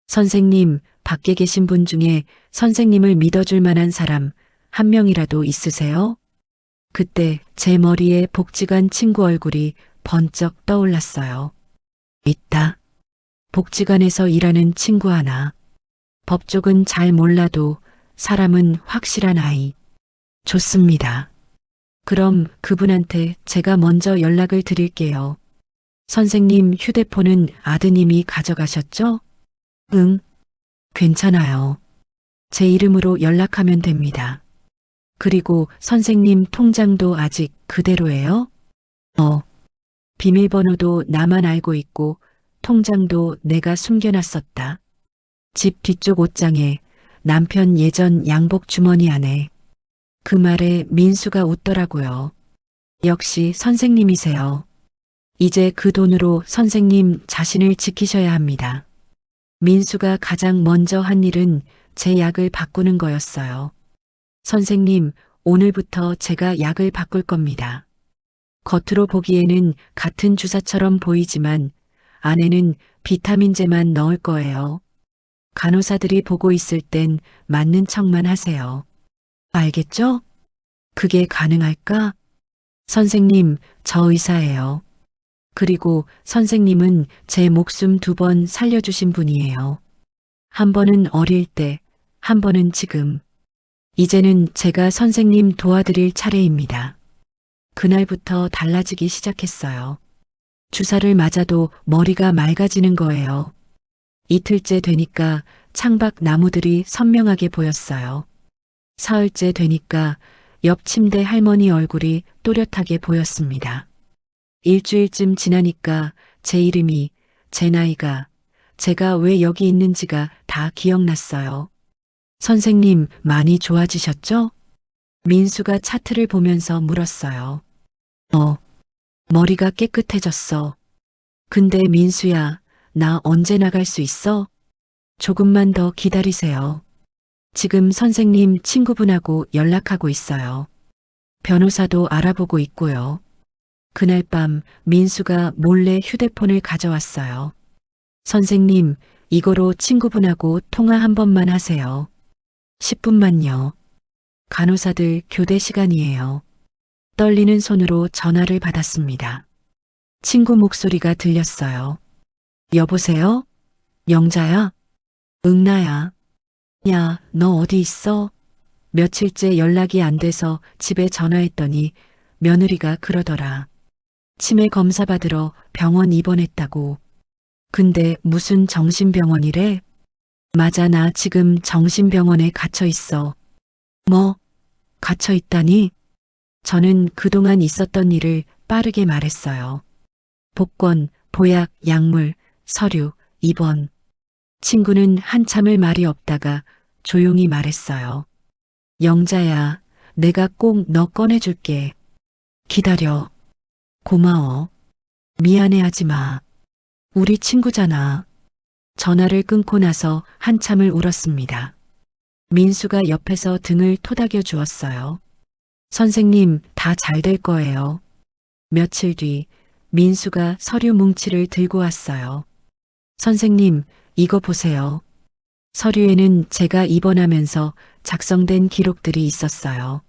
선생님, 밖에 계신 분 중에 선생님을 믿어줄 만한 사람 한 명이라도 있으세요? 그때 제 머리에 복지관 친구 얼굴이 번쩍 떠올랐어요. 있다. 복지관에서 일하는 친구 하나. 법 쪽은 잘 몰라도 사람은 확실한 아이. 좋습니다. 그럼 그분한테 제가 먼저 연락을 드릴게요. 선생님 휴대폰은 아드님이 가져가셨죠? 응. 괜찮아요. 제 이름으로 연락하면 됩니다. 그리고 선생님 통장도 아직 그대로예요? 비밀번호도 나만 알고 있고 통장도 내가 숨겨놨었다. 집 뒤쪽 옷장에 남편 예전 양복 주머니 안에. 그 말에 민수가 웃더라고요. 역시 선생님이세요. 이제 그 돈으로 선생님 자신을 지키셔야 합니다. 민수가 가장 먼저 한 일은 제 약을 바꾸는 거였어요. 선생님, 오늘부터 제가 약을 바꿀 겁니다. 겉으로 보기에는 같은 주사처럼 보이지만 안에는 비타민제만 넣을 거예요. 간호사들이 보고 있을 땐 맞는 척만 하세요. 알겠죠? 그게 가능할까? 선생님, 저 의사예요. 그리고 선생님은 제 목숨 2번 살려주신 분이에요. 한 번은 어릴 때, 한 번은 지금. 이제는 제가 선생님 도와드릴 차례입니다. 그날부터 달라지기 시작했어요. 주사를 맞아도 머리가 맑아지는 거예요. 이틀째 되니까 창밖 나무들이 선명하게 보였어요. 사흘째 되니까 옆 침대 할머니 얼굴이 또렷하게 보였습니다. 일주일쯤 지나니까 제 이름이, 제 나이가, 제가 왜 여기 있는지가 다 기억났어요. 선생님, 많이 좋아지셨죠? 민수가 차트를 보면서 물었어요. 머리가 깨끗해졌어. 근데 민수야, 나 언제 나갈 수 있어? 조금만 더 기다리세요. 지금 선생님 친구분하고 연락하고 있어요. 변호사도 알아보고 있고요. 그날 밤 민수가 몰래 휴대폰을 가져왔어요. 선생님, 이거로 친구분하고 통화 한 번만 하세요. 10분만요. 간호사들 교대 시간이에요. 떨리는 손으로 전화를 받았습니다. 친구 목소리가 들렸어요. 여보세요? 영자야? 응, 나야. 야, 너 어디 있어? 며칠째 연락이 안 돼서 집에 전화했더니 며느리가 그러더라. 치매 검사 받으러 병원 입원했다고. 근데 무슨 정신병원이래? 맞아, 나 지금 정신병원에 갇혀 있어. 뭐? 갇혀 있다니? 저는 그동안 있었던 일을 빠르게 말했어요. 복권, 보약, 약물, 서류, 입원. 친구는 한참을 말이 없다가 조용히 말했어요. 영자야, 내가 꼭 너 꺼내줄게. 기다려. 고마워. 미안해하지 마. 우리 친구잖아. 전화를 끊고 나서 한참을 울었습니다. 민수가 옆에서 등을 토닥여 주었어요. 선생님, 다 잘 될 거예요. 며칠 뒤 민수가 서류 뭉치를 들고 왔어요. 선생님, 이거 보세요. 서류에는 제가 입원하면서 작성된 기록들이 있었어요.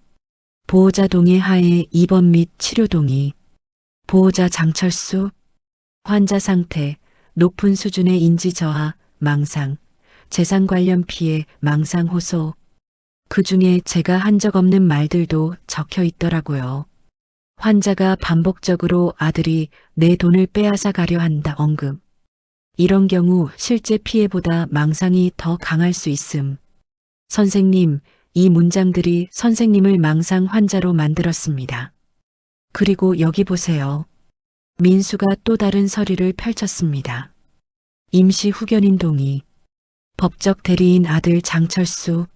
보호자 동의 하에 입원 및 치료 동의, 보호자 장철수, 환자 상태, 높은 수준의 인지 저하, 망상, 재산 관련 피해, 망상 호소. 그 중에 제가 한 적 없는 말들도 적혀 있더라고요. 환자가 반복적으로 아들이 내 돈을 빼앗아 가려 한다 언급. 이런 경우 실제 피해보다 망상이 더 강할 수 있음. 선생님, 이 문장들이 선생님을 망상 환자로 만들었습니다. 그리고 여기 보세요. 민수가 또 다른 서류를 펼쳤습니다. 임시 후견인 동의, 법적 대리인 아들 장철수,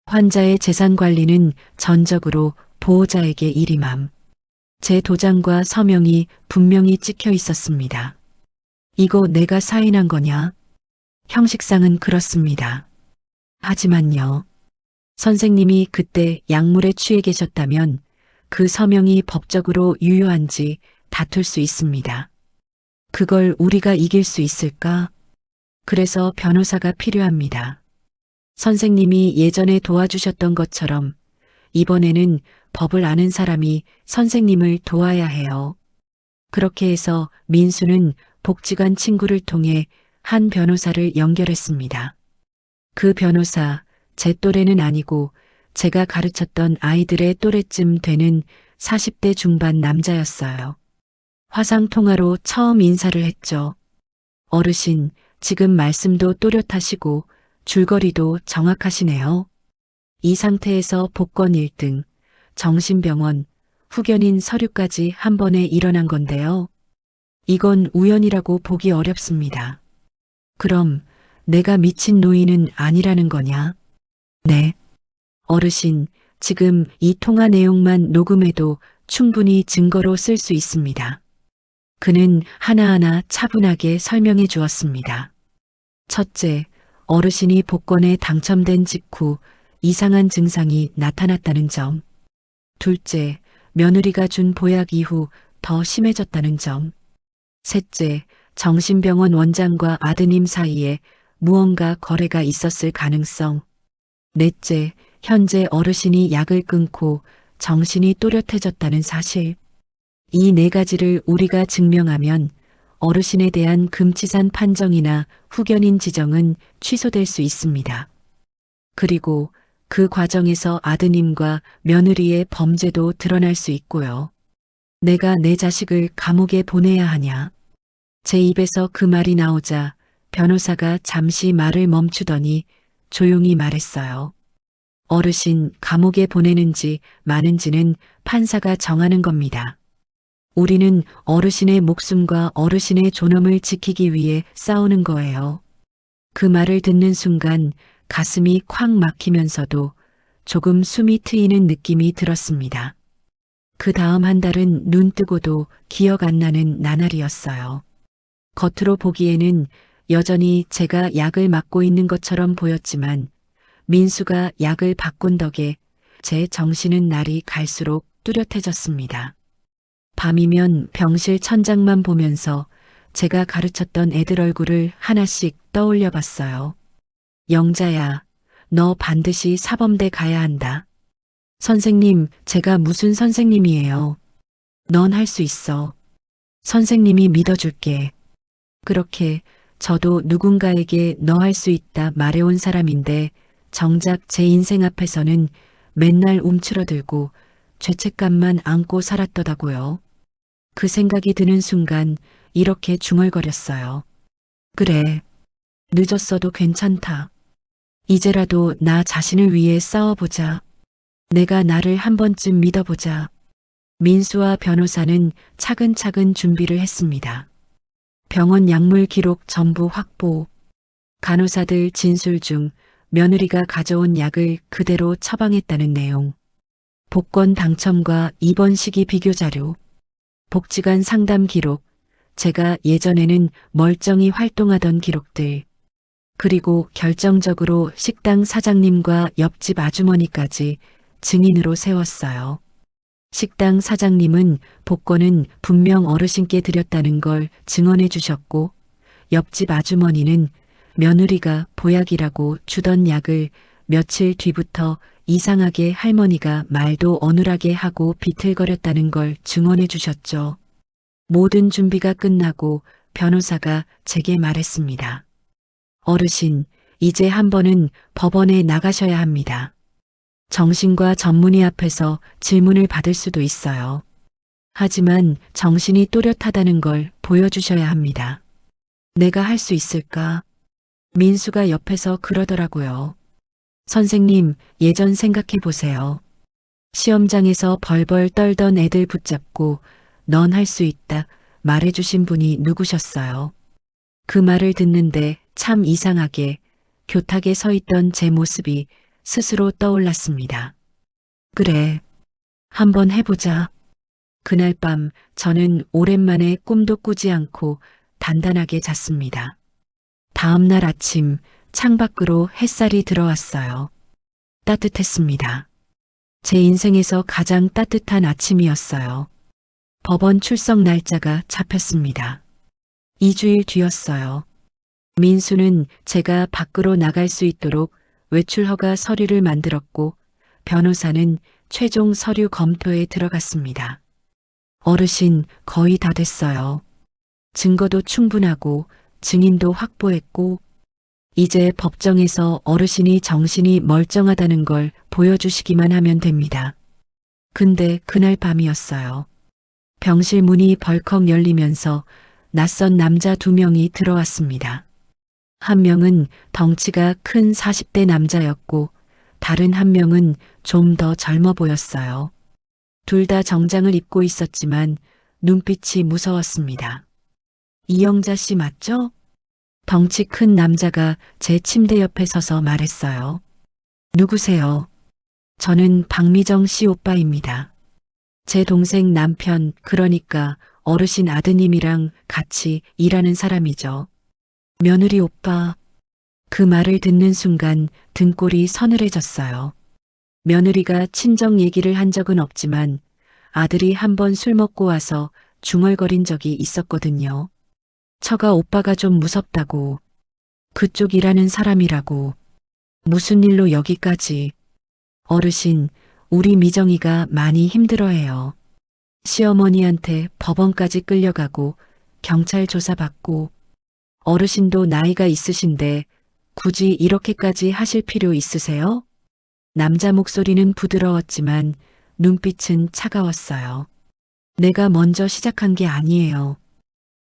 환자의 재산 관리는 전적으로 보호자에게 일임함. 제 도장과 서명이 분명히 찍혀 있었습니다. 이거 내가 사인한 거냐? 형식상은 그렇습니다. 하지만요. 선생님이 그때 약물에 취해 계셨다면 그 서명이 법적으로 유효한지 다툴 수 있습니다. 그걸 우리가 이길 수 있을까? 그래서 변호사가 필요합니다. 선생님이 예전에 도와주셨던 것처럼 이번에는 법을 아는 사람이 선생님을 도와야 해요. 그렇게 해서 민수는 복지관 친구를 통해 한 변호사를 연결했습니다. 그 변호사, 제 또래는 아니고 제가 가르쳤던 아이들의 또래쯤 되는 40대 중반 남자였어요. 화상통화로 처음 인사를 했죠. 어르신, 지금 말씀도 또렷하시고 줄거리도 정확하시네요. 이 상태에서 복권 1등, 정신병원, 후견인 서류까지 한 번에 일어난 건데요. 이건 우연이라고 보기 어렵습니다. 그럼 내가 미친 노인은 아니라는 거냐? 네. 어르신, 지금 이 통화 내용만 녹음해도 충분히 증거로 쓸 수 있습니다. 그는 하나하나 차분하게 설명해 주었습니다. 첫째, 어르신이 복권에 당첨된 직후 이상한 증상이 나타났다는 점. 둘째, 며느리가 준 보약 이후 더 심해졌다는 점. 셋째, 정신병원 원장과 아드님 사이에 무언가 거래가 있었을 가능성. 넷째, 현재 어르신이 약을 끊고 정신이 또렷해졌다는 사실. 이 네 가지를 우리가 증명하면 어르신에 대한 금치산 판정이나 후견인 지정은 취소될 수 있습니다. 그리고 그 과정에서 아드님과 며느리의 범죄도 드러날 수 있고요. 내가 내 자식을 감옥에 보내야 하냐? 제 입에서 그 말이 나오자 변호사가 잠시 말을 멈추더니 조용히 말했어요. 어르신 감옥에 보내는지 마는지는 판사가 정하는 겁니다. 우리는 어르신의 목숨과 어르신의 존엄을 지키기 위해 싸우는 거예요. 그 말을 듣는 순간 가슴이 콱 막히면서도 조금 숨이 트이는 느낌이 들었습니다. 그 다음 한 달은 눈 뜨고도 기억 안 나는 나날이었어요. 겉으로 보기에는 여전히 제가 약을 맞고 있는 것처럼 보였지만 민수가 약을 바꾼 덕에 제 정신은 날이 갈수록 뚜렷해졌습니다. 밤이면 병실 천장만 보면서 제가 가르쳤던 애들 얼굴을 하나씩 떠올려 봤어요. 영자야, 너 반드시 사범대 가야 한다. 선생님, 제가 무슨 선생님이에요. 넌 할 수 있어. 선생님이 믿어줄게. 그렇게 저도 누군가에게 너 할 수 있다 말해온 사람인데 정작 제 인생 앞에서는 맨날 움츠러들고 죄책감만 안고 살았더라고요. 그 생각이 드는 순간 이렇게 중얼거렸어요. 그래, 늦었어도 괜찮다. 이제라도 나 자신을 위해 싸워보자. 내가 나를 한 번쯤 믿어보자. 민수와 변호사는 차근차근 준비를 했습니다. 병원 약물 기록 전부 확보, 간호사들 진술 중 며느리가 가져온 약을 그대로 처방했다는 내용, 복권 당첨과 입원 시기 비교 자료, 복지관 상담 기록, 제가 예전에는 멀쩡히 활동하던 기록들, 그리고 결정적으로 식당 사장님과 옆집 아주머니까지 증인으로 세웠어요. 식당 사장님은 복권은 분명 어르신께 드렸다는 걸 증언해 주셨고, 옆집 아주머니는 며느리가 보약이라고 주던 약을 며칠 뒤부터 이상하게 할머니가 말도 어눌하게 하고 비틀거렸다는 걸 증언해 주셨죠. 모든 준비가 끝나고 변호사가 제게 말했습니다. 어르신, 이제 한 번은 법원에 나가셔야 합니다. 정신과 전문의 앞에서 질문을 받을 수도 있어요. 하지만 정신이 또렷하다는 걸 보여주셔야 합니다. 내가 할 수 있을까? 민수가 옆에서 그러더라고요. 선생님, 예전 생각해 보세요. 시험장에서 벌벌 떨던 애들 붙잡고 넌 할 수 있다 말해주신 분이 누구셨어요? 그 말을 듣는데 참 이상하게 교탁에 서 있던 제 모습이 스스로 떠올랐습니다. 그래, 한번 해보자. 그날 밤 저는 오랜만에 꿈도 꾸지 않고 단단하게 잤습니다. 다음 날 아침 창밖으로 햇살이 들어왔어요. 따뜻했습니다. 제 인생에서 가장 따뜻한 아침이었어요. 법원 출석 날짜가 잡혔습니다. 2주일 뒤였어요. 민수는 제가 밖으로 나갈 수 있도록 외출 허가 서류를 만들었고, 변호사는 최종 서류 검토에 들어갔습니다. 어르신, 거의 다 됐어요. 증거도 충분하고 증인도 확보했고, 이제 법정에서 어르신이 정신이 멀쩡하다는 걸 보여주시기만 하면 됩니다. 근데 그날 밤이었어요. 병실 문이 벌컥 열리면서 낯선 남자 2명이 들어왔습니다. 한 명은 덩치가 큰 40대 남자였고, 다른 한 명은 좀 더 젊어 보였어요. 둘 다 정장을 입고 있었지만 눈빛이 무서웠습니다. 이영자 씨 맞죠? 덩치 큰 남자가 제 침대 옆에 서서 말했어요. 누구세요? 저는 박미정 씨 오빠입니다. 제 동생 남편, 그러니까 어르신 아드님이랑 같이 일하는 사람이죠. 며느리 오빠. 그 말을 듣는 순간 등골이 서늘해졌어요. 며느리가 친정 얘기를 한 적은 없지만 아들이 한 번 술 먹고 와서 중얼거린 적이 있었거든요. 처가 오빠가 좀 무섭다고. 그쪽 일하는 사람이라고. 무슨 일로 여기까지. 어르신, 우리 미정이가 많이 힘들어해요. 시어머니한테 법원까지 끌려가고 경찰 조사받고, 어르신도 나이가 있으신데 굳이 이렇게까지 하실 필요 있으세요? 남자 목소리는 부드러웠지만 눈빛은 차가웠어요. 내가 먼저 시작한 게 아니에요.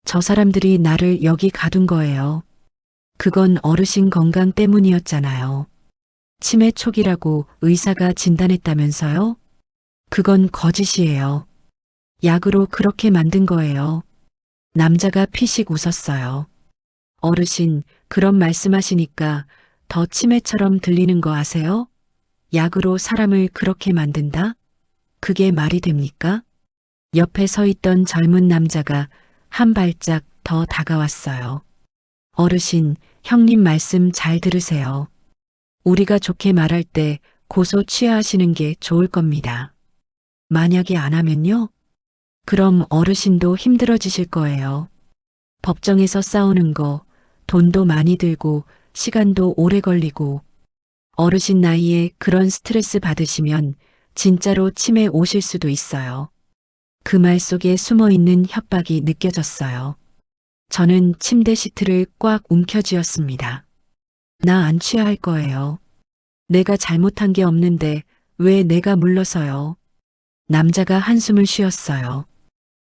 저 사람들이 나를 여기 가둔 거예요. 그건 어르신 건강 때문이었잖아요. 치매 초기라고 의사가 진단했다면서요? 그건 거짓이에요. 약으로 그렇게 만든 거예요. 남자가 피식 웃었어요. 어르신, 그런 말씀하시니까 더 치매처럼 들리는 거 아세요? 약으로 사람을 그렇게 만든다? 그게 말이 됩니까? 옆에 서 있던 젊은 남자가 한 발짝 더 다가왔어요. 어르신, 형님 말씀 잘 들으세요. 우리가 좋게 말할 때 고소 취하하시는 게 좋을 겁니다. 만약에 안 하면요? 그럼 어르신도 힘들어지실 거예요. 법정에서 싸우는 거, 돈도 많이 들고 시간도 오래 걸리고, 어르신 나이에 그런 스트레스 받으시면 진짜로 치매 오실 수도 있어요. 그 말 속에 숨어 있는 협박이 느껴졌어요. 저는 침대 시트를 꽉 움켜쥐었습니다. 나 안 취할 거예요. 내가 잘못한 게 없는데 왜 내가 물러서요? 남자가 한숨을 쉬었어요.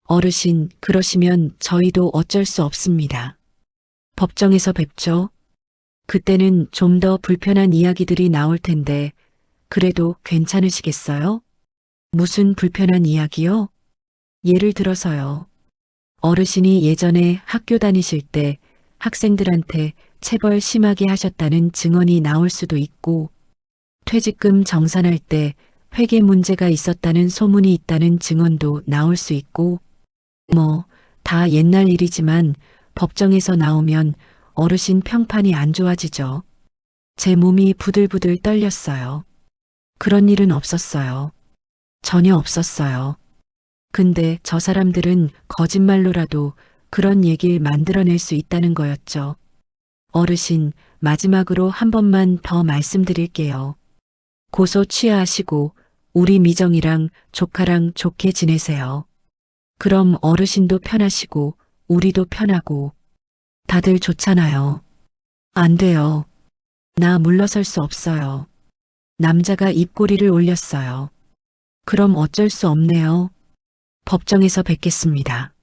어르신, 그러시면 저희도 어쩔 수 없습니다. 법정에서 뵙죠. 그때는 좀 더 불편한 이야기들이 나올 텐데 그래도 괜찮으시겠어요? 무슨 불편한 이야기요? 예를 들어서요. 어르신이 예전에 학교 다니실 때 학생들한테 체벌 심하게 하셨다는 증언이 나올 수도 있고, 퇴직금 정산할 때 회계 문제가 있었다는 소문이 있다는 증언도 나올 수 있고, 다 옛날 일이지만 법정에서 나오면 어르신 평판이 안 좋아지죠. 제 몸이 부들부들 떨렸어요. 그런 일은 없었어요. 전혀 없었어요. 근데 저 사람들은 거짓말로라도 그런 얘기를 만들어낼 수 있다는 거였죠. 어르신, 마지막으로 한 번만 더 말씀드릴게요. 고소 취하하시고 우리 미정이랑 조카랑 좋게 지내세요. 그럼 어르신도 편하시고 우리도 편하고 다들 좋잖아요. 안 돼요. 나 물러설 수 없어요. 남자가 입꼬리를 올렸어요. 그럼 어쩔 수 없네요. 법정에서 뵙겠습니다.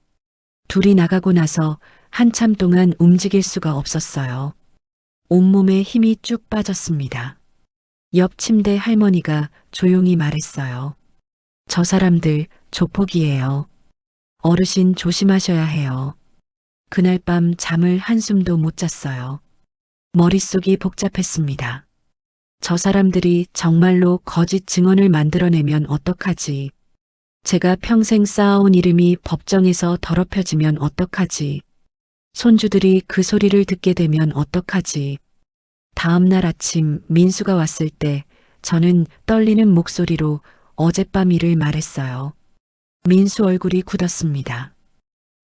둘이 나가고 나서 한참 동안 움직일 수가 없었어요. 온몸에 힘이 쭉 빠졌습니다. 옆 침대 할머니가 조용히 말했어요. 저 사람들 조폭이에요. 어르신 조심하셔야 해요. 그날 밤 잠을 한숨도 못 잤어요. 머릿속이 복잡했습니다. 저 사람들이 정말로 거짓 증언을 만들어내면 어떡하지? 제가 평생 쌓아온 이름이 법정에서 더럽혀지면 어떡하지? 손주들이 그 소리를 듣게 되면 어떡하지? 다음 날 아침 민수가 왔을 때 저는 떨리는 목소리로 어젯밤 일을 말했어요. 민수 얼굴이 굳었습니다.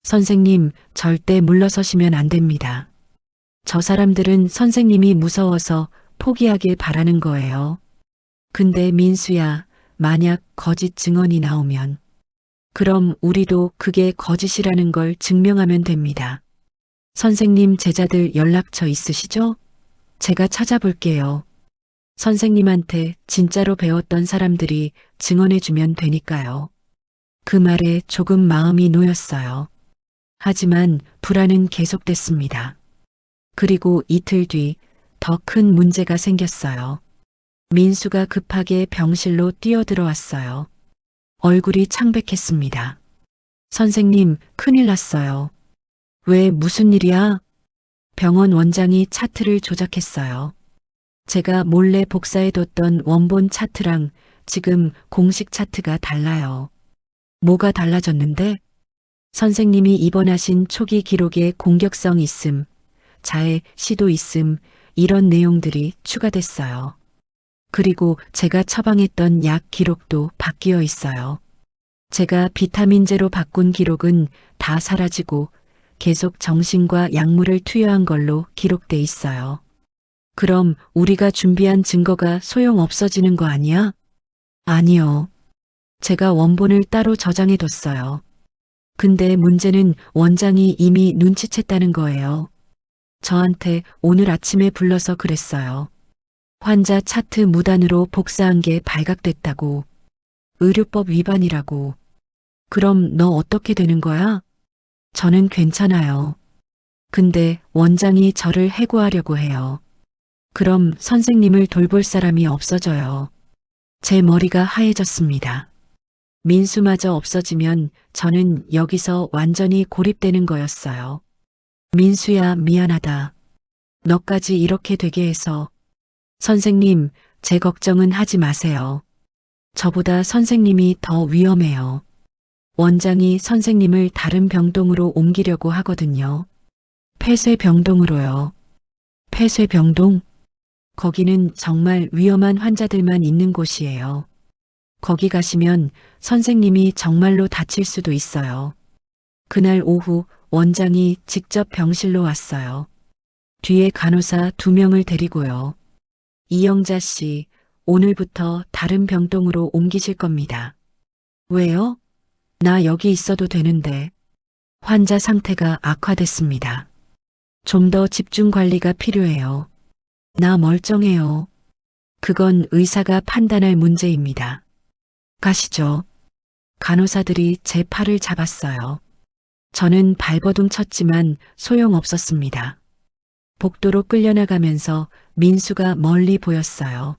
선생님, 절대 물러서시면 안 됩니다. 저 사람들은 선생님이 무서워서 포기하길 바라는 거예요. 근데 민수야, 만약 거짓 증언이 나오면 그럼 우리도 그게 거짓이라는 걸 증명하면 됩니다. 선생님 제자들 연락처 있으시죠? 제가 찾아볼게요. 선생님한테 진짜로 배웠던 사람들이 증언해주면 되니까요. 그 말에 조금 마음이 놓였어요. 하지만 불안은 계속됐습니다. 그리고 이틀 뒤 더 큰 문제가 생겼어요. 민수가 급하게 병실로 뛰어들어왔어요. 얼굴이 창백했습니다. 선생님, 큰일 났어요. 왜 무슨 일이야? 병원 원장이 차트를 조작했어요. 제가 몰래 복사해뒀던 원본 차트랑 지금 공식 차트가 달라요. 뭐가 달라졌는데? 선생님이 입원하신 초기 기록에 공격성 있음, 자해 시도 있음, 이런 내용들이 추가됐어요. 그리고 제가 처방했던 약 기록도 바뀌어 있어요. 제가 비타민제로 바꾼 기록은 다 사라지고 계속 정신과 약물을 투여한 걸로 기록돼 있어요. 그럼 우리가 준비한 증거가 소용 없어지는 거 아니야? 아니요. 제가 원본을 따로 저장해뒀어요. 근데 문제는 원장이 이미 눈치챘다는 거예요. 저한테 오늘 아침에 불러서 그랬어요. 환자 차트 무단으로 복사한 게 발각됐다고. 의료법 위반이라고. 그럼 너 어떻게 되는 거야? 저는 괜찮아요. 근데 원장이 저를 해고하려고 해요. 그럼 선생님을 돌볼 사람이 없어져요. 제 머리가 하얘졌습니다. 민수마저 없어지면 저는 여기서 완전히 고립되는 거였어요. 민수야, 미안하다. 너까지 이렇게 되게 해서. 선생님, 제 걱정은 하지 마세요. 저보다 선생님이 더 위험해요. 원장이 선생님을 다른 병동으로 옮기려고 하거든요. 폐쇄병동으로요. 폐쇄병동? 거기는 정말 위험한 환자들만 있는 곳이에요. 거기 가시면 선생님이 정말로 다칠 수도 있어요. 그날 오후 원장이 직접 병실로 왔어요. 뒤에 간호사 2명을 데리고요. 이영자 씨, 오늘부터 다른 병동으로 옮기실 겁니다. 왜요? 나 여기 있어도 되는데. 환자 상태가 악화됐습니다. 좀 더 집중 관리가 필요해요. 나 멀쩡해요. 그건 의사가 판단할 문제입니다. 가시죠. 간호사들이 제 팔을 잡았어요. 저는 발버둥 쳤지만 소용없었습니다. 복도로 끌려나가면서 민수가 멀리 보였어요.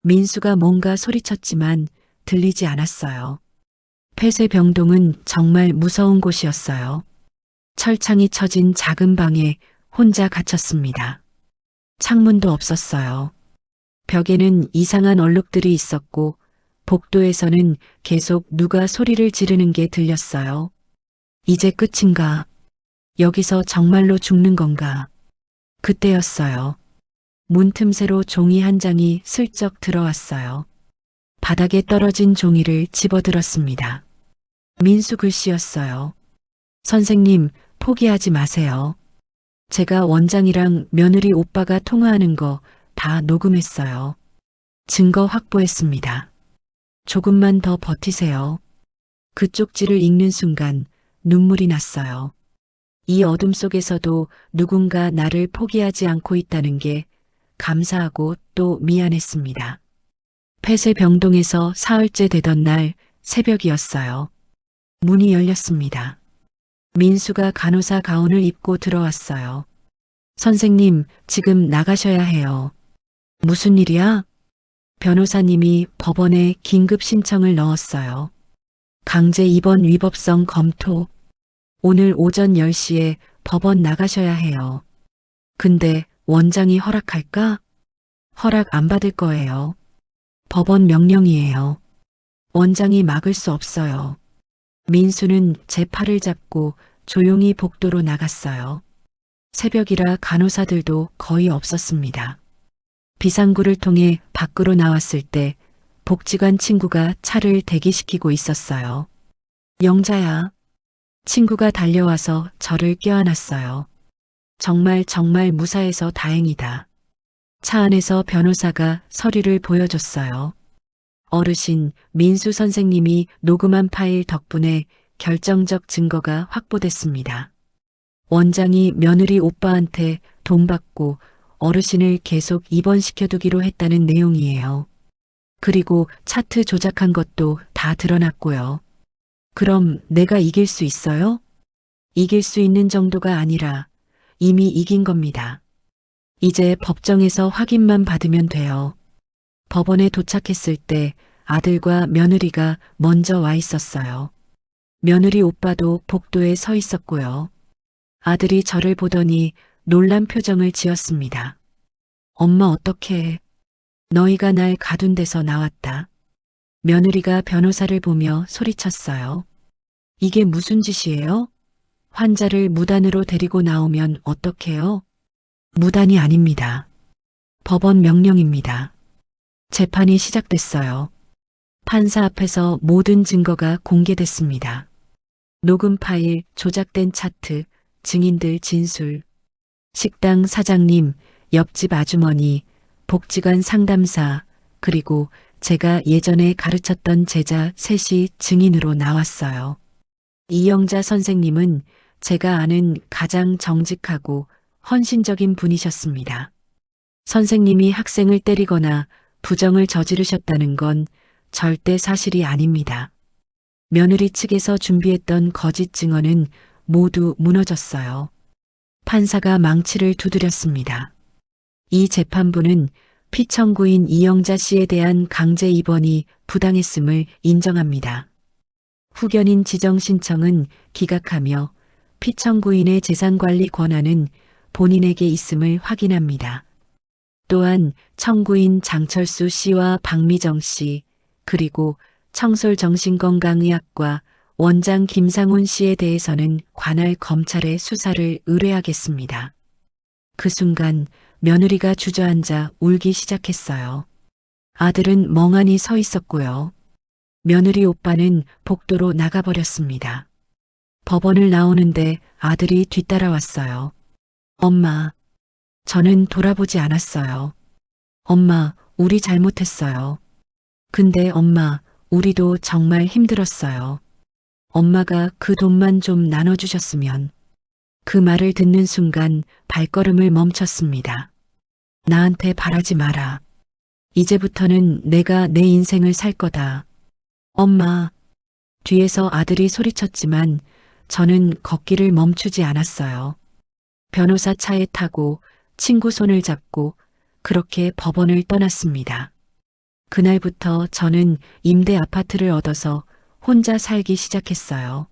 민수가 뭔가 소리쳤지만 들리지 않았어요. 폐쇄병동은 정말 무서운 곳이었어요. 철창이 쳐진 작은 방에 혼자 갇혔습니다. 창문도 없었어요. 벽에는 이상한 얼룩들이 있었고 복도에서는 계속 누가 소리를 지르는 게 들렸어요. 이제 끝인가? 여기서 정말로 죽는 건가? 그때였어요. 문틈새로 종이 한 장이 슬쩍 들어왔어요. 바닥에 떨어진 종이를 집어들었습니다. 민수 글씨였어요. 선생님, 포기하지 마세요. 제가 원장이랑 며느리 오빠가 통화하는 거 다 녹음했어요. 증거 확보했습니다. 조금만 더 버티세요. 그 쪽지를 읽는 순간 눈물이 났어요. 이 어둠 속에서도 누군가 나를 포기하지 않고 있다는 게 감사하고 또 미안했습니다. 폐쇄병동에서 사흘째 되던 날 새벽이었어요. 문이 열렸습니다. 민수가 간호사 가운을 입고 들어왔어요. 선생님, 지금 나가셔야 해요. 무슨 일이야? 변호사님이 법원에 긴급 신청을 넣었어요. 강제 입원 위법성 검토. 오늘 오전 10시에 법원 나가셔야 해요. 근데 원장이 허락할까? 허락 안 받을 거예요. 법원 명령이에요. 원장이 막을 수 없어요. 민수는 제 팔을 잡고 조용히 복도로 나갔어요. 새벽이라 간호사들도 거의 없었습니다. 비상구를 통해 밖으로 나왔을 때 복지관 친구가 차를 대기시키고 있었어요. 영자야. 친구가 달려와서 저를 껴안았어요. 정말 무사해서 다행이다. 차 안에서 변호사가 서류를 보여줬어요. 어르신, 민수 선생님이 녹음한 파일 덕분에 결정적 증거가 확보됐습니다. 원장이 며느리 오빠한테 돈 받고 어르신을 계속 입원시켜두기로 했다는 내용이에요. 그리고 차트 조작한 것도 다 드러났고요. 그럼 내가 이길 수 있어요? 이길 수 있는 정도가 아니라 이미 이긴 겁니다. 이제 법정에서 확인만 받으면 돼요. 법원에 도착했을 때 아들과 며느리가 먼저 와 있었어요. 며느리 오빠도 복도에 서 있었고요. 아들이 저를 보더니 놀란 표정을 지었습니다. 엄마 어떡해. 너희가 날 가둔 데서 나왔다. 며느리가 변호사를 보며 소리쳤어요. 이게 무슨 짓이에요? 환자를 무단으로 데리고 나오면 어떡해요? 무단이 아닙니다. 법원 명령입니다. 재판이 시작됐어요. 판사 앞에서 모든 증거가 공개됐습니다. 녹음 파일, 조작된 차트, 증인들 진술, 식당 사장님, 옆집 아주머니, 복지관 상담사, 그리고 제가 예전에 가르쳤던 제자 셋이 증인으로 나왔어요. 이영자 선생님은 제가 아는 가장 정직하고 헌신적인 분이셨습니다. 선생님이 학생을 때리거나 부정을 저지르셨다는 건 절대 사실이 아닙니다. 며느리 측에서 준비했던 거짓 증언은 모두 무너졌어요. 판사가 망치를 두드렸습니다. 이 재판부는 피청구인 이영자 씨에 대한 강제 입원이 부당했음을 인정합니다. 후견인 지정 신청은 기각하며 피청구인의 재산관리 권한은 본인에게 있음을 확인합니다. 또한 청구인 장철수 씨와 박미정 씨, 그리고 청솔정신건강의학과 원장 김상훈 씨에 대해서는 관할 검찰에 수사를 의뢰하겠습니다. 그 순간 며느리가 주저앉아 울기 시작했어요. 아들은 멍하니 서 있었고요. 며느리 오빠는 복도로 나가버렸습니다. 법원을 나오는데 아들이 뒤따라왔어요. 엄마, 저는 돌아보지 않았어요. 엄마, 우리 잘못했어요. 근데 엄마, 우리도 정말 힘들었어요. 엄마가 그 돈만 좀 나눠주셨으면. 그 말을 듣는 순간 발걸음을 멈췄습니다. 나한테 바라지 마라. 이제부터는 내가 내 인생을 살 거다. 엄마. 뒤에서 아들이 소리쳤지만 저는 걷기를 멈추지 않았어요. 변호사 차에 타고 친구 손을 잡고 그렇게 법원을 떠났습니다. 그날부터 저는 임대 아파트를 얻어서 혼자 살기 시작했어요.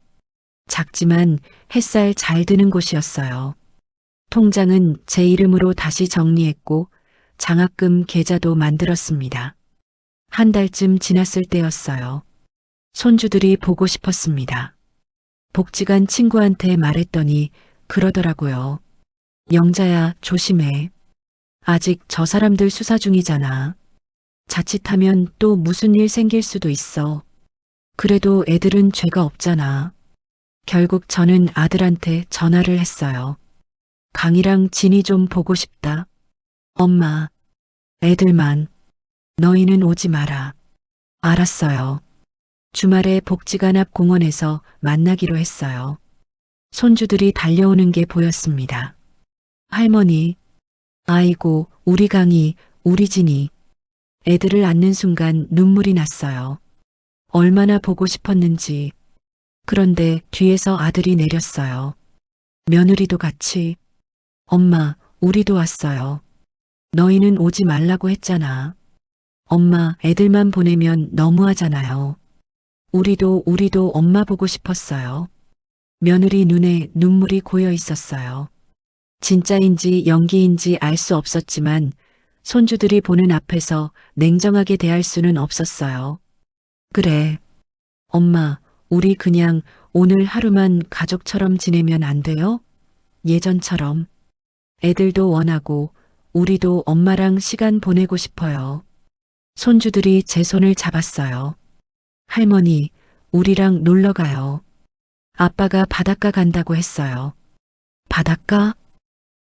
작지만 햇살 잘 드는 곳이었어요. 통장은 제 이름으로 다시 정리했고 장학금 계좌도 만들었습니다. 한 달쯤 지났을 때였어요. 손주들이 보고 싶었습니다. 복지관 친구한테 말했더니 그러더라고요. 영자야, 조심해. 아직 저 사람들 수사 중이잖아. 자칫하면 또 무슨 일 생길 수도 있어. 그래도 애들은 죄가 없잖아. 결국 저는 아들한테 전화를 했어요. 강이랑 진이 좀 보고 싶다. 엄마, 애들만. 너희는 오지 마라. 알았어요. 주말에 복지관 앞 공원에서 만나기로 했어요. 손주들이 달려오는 게 보였습니다. 할머니, 아이고, 우리 강이, 우리 진이. 애들을 안는 순간 눈물이 났어요. 얼마나 보고 싶었는지. 그런데 뒤에서 아들이 내렸어요. 며느리도 같이. 엄마, 우리도 왔어요. 너희는 오지 말라고 했잖아. 엄마, 애들만 보내면 너무하잖아요. 우리도 엄마 보고 싶었어요. 며느리 눈에 눈물이 고여 있었어요. 진짜인지 연기인지 알 수 없었지만 손주들이 보는 앞에서 냉정하게 대할 수는 없었어요. 그래. 엄마, 우리 그냥 오늘 하루만 가족처럼 지내면 안 돼요? 예전처럼. 애들도 원하고 우리도 엄마랑 시간 보내고 싶어요. 손주들이 제 손을 잡았어요. 할머니, 우리랑 놀러 가요. 아빠가 바닷가 간다고 했어요. 바닷가?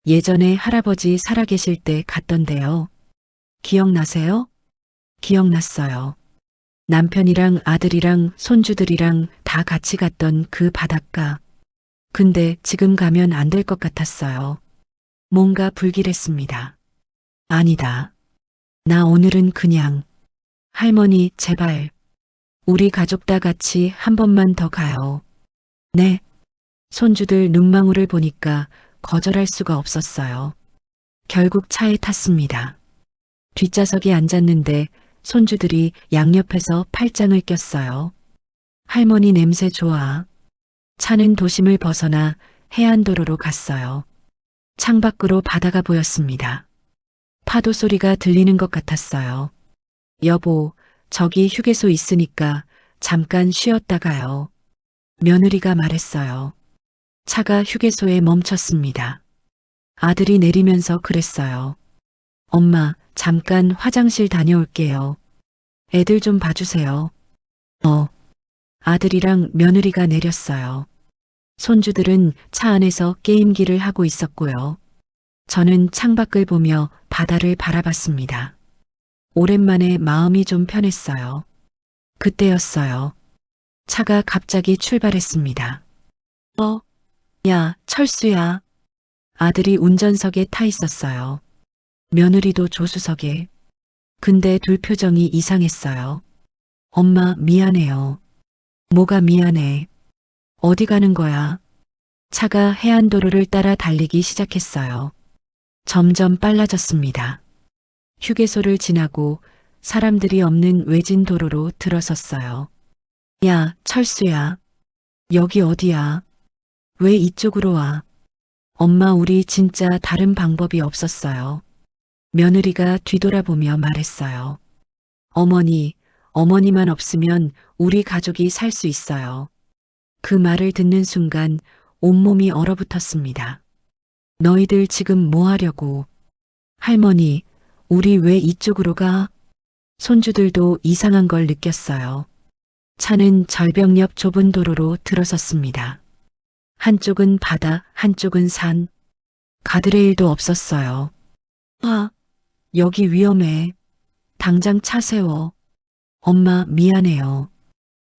예전에 할아버지 살아계실 때 갔던데요. 기억나세요? 기억났어요. 남편이랑 아들이랑 손주들이랑 다 같이 갔던 그 바닷가. 근데 지금 가면 안 될 것 같았어요. 뭔가 불길했습니다. 아니다. 나 오늘은 그냥. 할머니, 제발. 우리 가족 다 같이 한 번만 더 가요. 네. 손주들 눈망울을 보니까 거절할 수가 없었어요. 결국 차에 탔습니다. 뒷좌석에 앉았는데 손주들이 양옆에서 팔짱을 꼈어요. 할머니 냄새 좋아. 차는 도심을 벗어나 해안도로로 갔어요. 창밖으로 바다가 보였습니다. 파도 소리가 들리는 것 같았어요. 여보, 저기 휴게소 있으니까 잠깐 쉬었다 가요. 며느리가 말했어요. 차가 휴게소에 멈췄습니다. 아들이 내리면서 그랬어요. 엄마, 잠깐 화장실 다녀올게요. 애들 좀 봐주세요. 아들이랑 며느리가 내렸어요. 손주들은 차 안에서 게임기를 하고 있었고요. 저는 창밖을 보며 바다를 바라봤습니다. 오랜만에 마음이 좀 편했어요. 그때였어요. 차가 갑자기 출발했습니다. 야, 철수야. 아들이 운전석에 타 있었어요. 며느리도 조수석에. 근데 둘 표정이 이상했어요. 엄마, 미안해요. 뭐가 미안해. 어디 가는 거야? 차가 해안도로를 따라 달리기 시작했어요. 점점 빨라졌습니다. 휴게소를 지나고 사람들이 없는 외진 도로로 들어섰어요. 야, 철수야. 여기 어디야? 왜 이쪽으로 와? 엄마, 우리 진짜 다른 방법이 없었어요. 며느리가 뒤돌아보며 말했어요. 어머니만 없으면 우리 가족이 살 수 있어요. 그 말을 듣는 순간 온몸이 얼어붙었습니다. 너희들 지금 뭐 하려고? 할머니, 우리 왜 이쪽으로 가? 손주들도 이상한 걸 느꼈어요. 차는 절벽 옆 좁은 도로로 들어섰습니다. 한쪽은 바다, 한쪽은 산. 가드레일도 없었어요. 여기 위험해. 당장 차 세워. 엄마, 미안해요.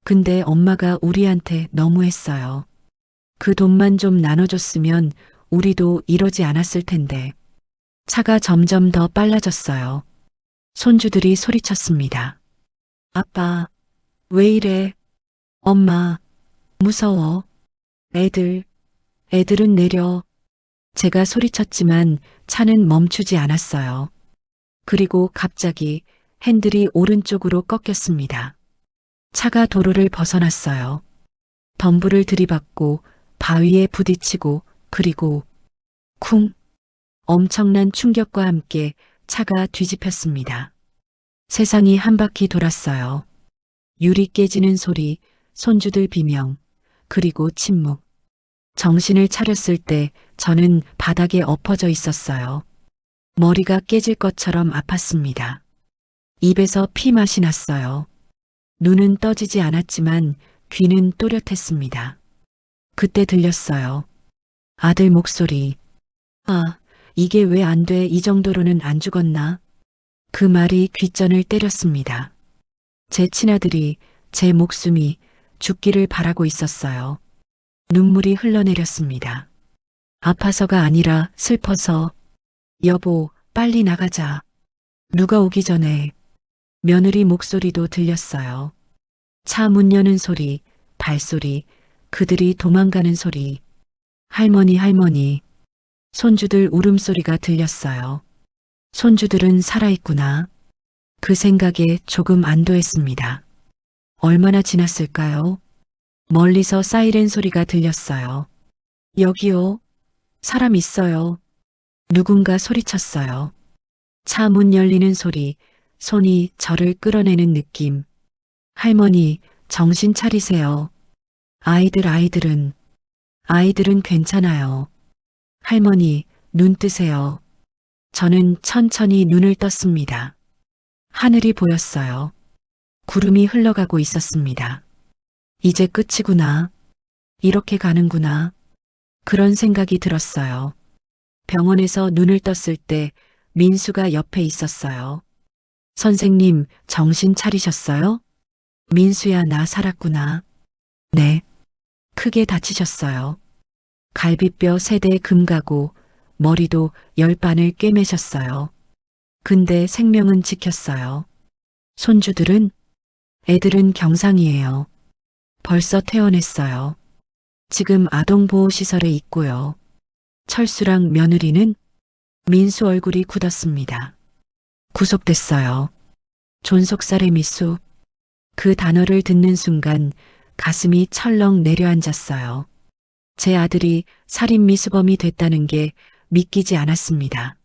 근데 엄마가 우리한테 너무했어요. 그 돈만 좀 나눠줬으면 우리도 이러지 않았을 텐데. 차가 점점 더 빨라졌어요. 손주들이 소리쳤습니다. 아빠, 왜 이래? 엄마, 무서워. 애들은 내려. 제가 소리쳤지만 차는 멈추지 않았어요. 그리고 갑자기 핸들이 오른쪽으로 꺾였습니다. 차가 도로를 벗어났어요. 덤불을 들이받고 바위에 부딪히고 그리고 쿵! 엄청난 충격과 함께 차가 뒤집혔습니다. 세상이 한 바퀴 돌았어요. 유리 깨지는 소리, 손주들 비명, 그리고 침묵. 정신을 차렸을 때 저는 바닥에 엎어져 있었어요. 머리가 깨질 것처럼 아팠습니다. 입에서 피맛이 났어요. 눈은 떠지지 않았지만 귀는 또렷했습니다. 그때 들렸어요. 아들 목소리. 아, 이게 왜 안 돼? 이 정도로는 안 죽었나? 그 말이 귓전을 때렸습니다. 제 친아들이, 제 목숨이 죽기를 바라고 있었어요. 눈물이 흘러내렸습니다. 아파서가 아니라 슬퍼서. 여보, 빨리 나가자. 누가 오기 전에. 며느리 목소리도 들렸어요. 차 문 여는 소리, 발소리, 그들이 도망가는 소리. 할머니, 할머니. 손주들 울음소리가 들렸어요. 손주들은 살아있구나. 그 생각에 조금 안도했습니다. 얼마나 지났을까요? 멀리서 사이렌 소리가 들렸어요. 여기요. 사람 있어요. 누군가 소리쳤어요. 차 문 열리는 소리, 손이 저를 끌어내는 느낌. 할머니, 정신 차리세요. 아이들은 괜찮아요. 할머니, 눈 뜨세요. 저는 천천히 눈을 떴습니다. 하늘이 보였어요. 구름이 흘러가고 있었습니다. 이제 끝이구나. 이렇게 가는구나. 그런 생각이 들었어요. 병원에서 눈을 떴을 때 민수가 옆에 있었어요. 선생님, 정신 차리셨어요? 민수야, 나 살았구나. 네. 크게 다치셨어요. 갈비뼈 3대 금가고 머리도 10반을 꿰매셨어요. 근데 생명은 지켰어요. 손주들은? 애들은 경상이에요. 벌써 퇴원했어요. 지금 아동보호시설에 있고요. 철수랑 며느리는? 민수 얼굴이 굳었습니다. 구속됐어요. 존속살해 미수. 그 단어를 듣는 순간 가슴이 철렁 내려앉았어요. 제 아들이 살인 미수범이 됐다는 게 믿기지 않았습니다.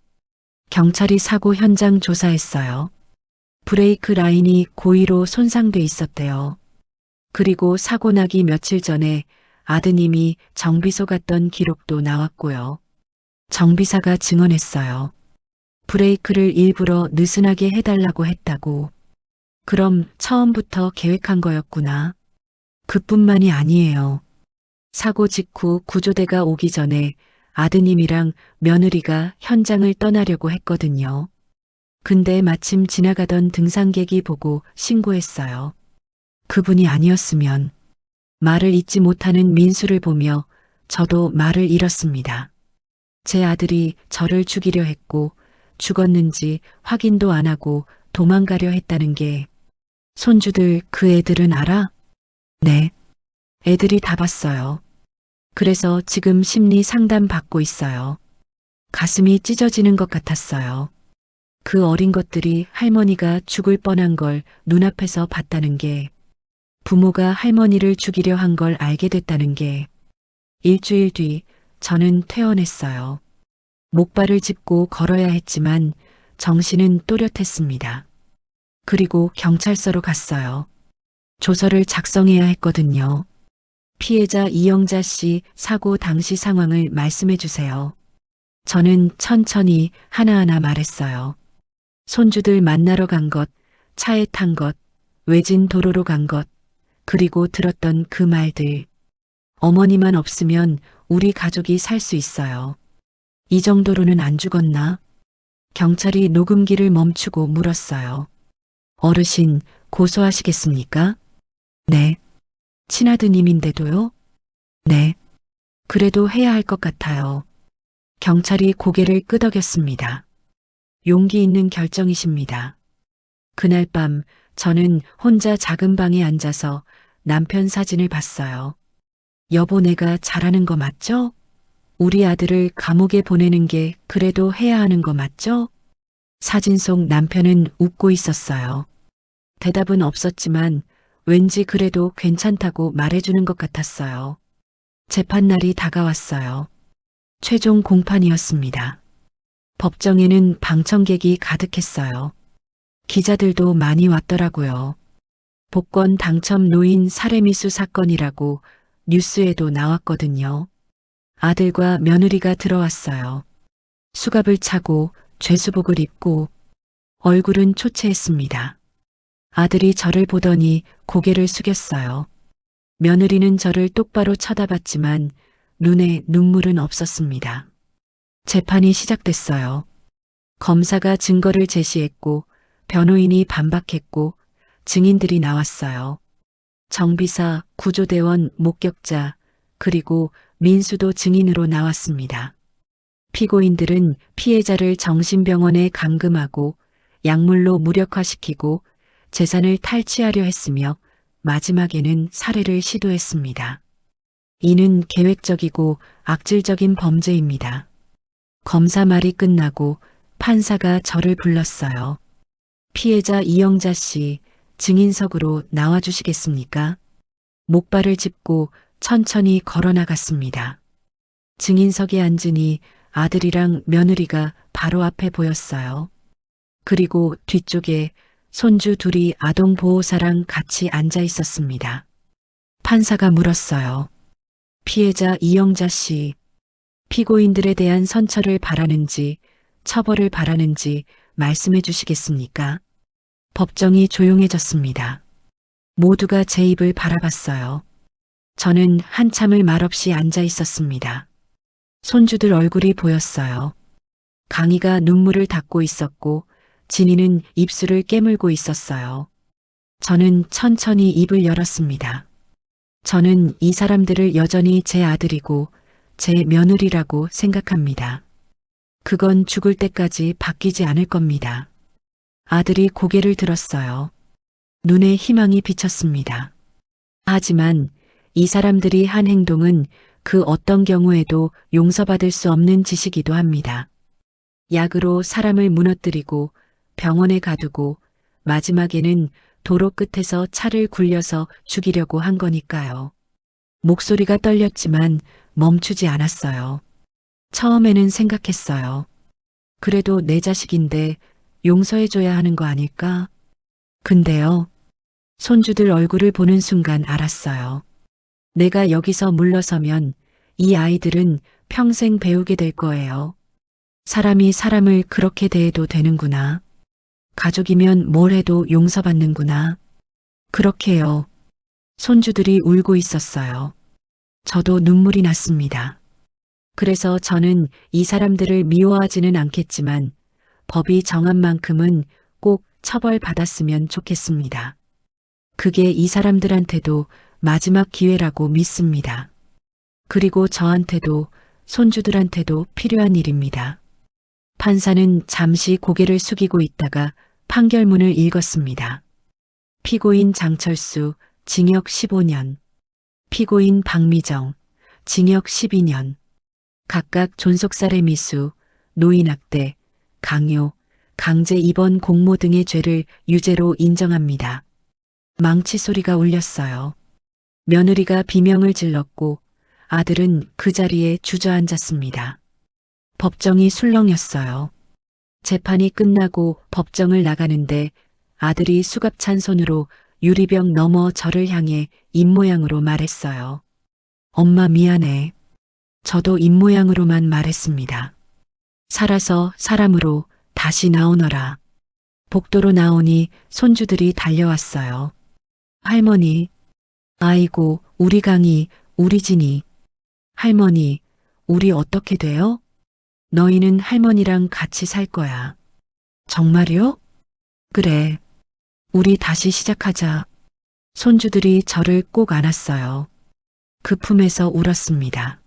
경찰이 사고 현장 조사했어요. 브레이크 라인이 고의로 손상돼 있었대요. 그리고 사고 나기 며칠 전에 아드님이 정비소 갔던 기록도 나왔고요. 정비사가 증언했어요. 브레이크를 일부러 느슨하게 해달라고 했다고. 그럼 처음부터 계획한 거였구나. 그뿐만이 아니에요. 사고 직후 구조대가 오기 전에 아드님이랑 며느리가 현장을 떠나려고 했거든요. 근데 마침 지나가던 등산객이 보고 신고했어요. 그분이 아니었으면. 말을 잇지 못하는 민수를 보며 저도 말을 잃었습니다. 제 아들이 저를 죽이려 했고 죽었는지 확인도 안 하고 도망가려 했다는 게. 손주들, 그 애들은 알아? 네. 애들이 다 봤어요. 그래서 지금 심리 상담 받고 있어요. 가슴이 찢어지는 것 같았어요. 그 어린 것들이 할머니가 죽을 뻔한 걸 눈앞에서 봤다는 게, 부모가 할머니를 죽이려 한 걸 알게 됐다는 게. 일주일 뒤 저는 퇴원했어요. 목발을 짚고 걸어야 했지만 정신은 또렷했습니다. 그리고 경찰서로 갔어요. 조서를 작성해야 했거든요. 피해자 이영자 씨 사고 당시 상황을 말씀해 주세요. 저는 천천히 하나하나 말했어요. 손주들 만나러 간 것, 차에 탄 것, 외진 도로로 간 것, 그리고 들었던 그 말들. 어머니만 없으면 우리 가족이 살 수 있어요. 이 정도로는 안 죽었나? 경찰이 녹음기를 멈추고 물었어요. 어르신, 고소하시겠습니까? 네. 친아드님인데도요? 네. 그래도 해야 할 것 같아요. 경찰이 고개를 끄덕였습니다. 용기 있는 결정이십니다. 그날 밤 저는 혼자 작은 방에 앉아서 남편 사진을 봤어요. 여보, 내가 잘하는 거 맞죠? 우리 아들을 감옥에 보내는 게 그래도 해야 하는 거 맞죠? 사진 속 남편은 웃고 있었어요. 대답은 없었지만 왠지 그래도 괜찮다고 말해주는 것 같았어요. 재판날이 다가왔어요. 최종 공판이었습니다. 법정에는 방청객이 가득했어요. 기자들도 많이 왔더라고요. 복권 당첨 노인 살해미수 사건이라고 뉴스에도 나왔거든요. 아들과 며느리가 들어왔어요. 수갑을 차고 죄수복을 입고 얼굴은 초췌했습니다. 아들이 저를 보더니 고개를 숙였어요. 며느리는 저를 똑바로 쳐다봤지만 눈에 눈물은 없었습니다. 재판이 시작됐어요. 검사가 증거를 제시했고 변호인이 반박했고 증인들이 나왔어요. 정비사, 구조대원, 목격자, 그리고 민수도 증인으로 나왔습니다. 피고인들은 피해자를 정신병원에 감금하고 약물로 무력화시키고 재산을 탈취하려 했으며 마지막에는 살해를 시도했습니다. 이는 계획적이고 악질적인 범죄입니다. 검사 말이 끝나고 판사가 저를 불렀어요. 피해자 이영자 씨, 증인석으로 나와주시겠습니까? 목발을 짚고 천천히 걸어 나갔습니다. 증인석에 앉으니 아들이랑 며느리가 바로 앞에 보였어요. 그리고 뒤쪽에 손주 둘이 아동보호사랑 같이 앉아 있었습니다. 판사가 물었어요. 피해자 이영자 씨, 피고인들에 대한 선처를 바라는지 처벌을 바라는지 말씀해 주시겠습니까? 법정이 조용해졌습니다. 모두가 제 입을 바라봤어요. 저는 한참을 말없이 앉아 있었습니다. 손주들 얼굴이 보였어요. 강희가 눈물을 닦고 있었고 진이는 입술을 깨물고 있었어요. 저는 천천히 입을 열었습니다. 저는 이 사람들을 여전히 제 아들이고 제 며느리라고 생각합니다. 그건 죽을 때까지 바뀌지 않을 겁니다. 아들이 고개를 들었어요. 눈에 희망이 비쳤습니다. 하지만 이 사람들이 한 행동은 그 어떤 경우에도 용서받을 수 없는 짓이기도 합니다. 약으로 사람을 무너뜨리고 병원에 가두고 마지막에는 도로 끝에서 차를 굴려서 죽이려고 한 거니까요. 목소리가 떨렸지만 멈추지 않았어요. 처음에는 생각했어요. 그래도 내 자식인데 용서해줘야 하는 거 아닐까? 근데요. 손주들 얼굴을 보는 순간 알았어요. 내가 여기서 물러서면 이 아이들은 평생 배우게 될 거예요. 사람이 사람을 그렇게 대해도 되는구나. 가족이면 뭘 해도 용서받는구나. 그렇게요. 손주들이 울고 있었어요. 저도 눈물이 났습니다. 그래서 저는 이 사람들을 미워하지는 않겠지만 법이 정한 만큼은 꼭 처벌받았으면 좋겠습니다. 그게 이 사람들한테도 마지막 기회라고 믿습니다. 그리고 저한테도 손주들한테도 필요한 일입니다. 판사는 잠시 고개를 숙이고 있다가 판결문을 읽었습니다. 피고인 장철수, 징역 15년. 피고인 박미정, 징역 12년. 각각 존속살해 미수, 노인학대, 강요, 강제 입원 공모 등의 죄를 유죄로 인정합니다. 망치 소리가 울렸어요. 며느리가 비명을 질렀고 아들은 그 자리에 주저앉았습니다. 법정이 술렁였어요. 재판이 끝나고 법정을 나가는데 아들이 수갑찬 손으로 유리병 넘어 저를 향해 입모양으로 말했어요. 엄마 미안해. 저도 입모양으로만 말했습니다. 살아서 사람으로 다시 나오너라. 복도로 나오니 손주들이 달려왔어요. 할머니, 아이고, 우리 강이, 우리 진이. 할머니, 우리 어떻게 돼요? 너희는 할머니랑 같이 살 거야. 정말요? 그래. 우리 다시 시작하자. 손주들이 저를 꼭 안았어요. 그 품에서 울었습니다.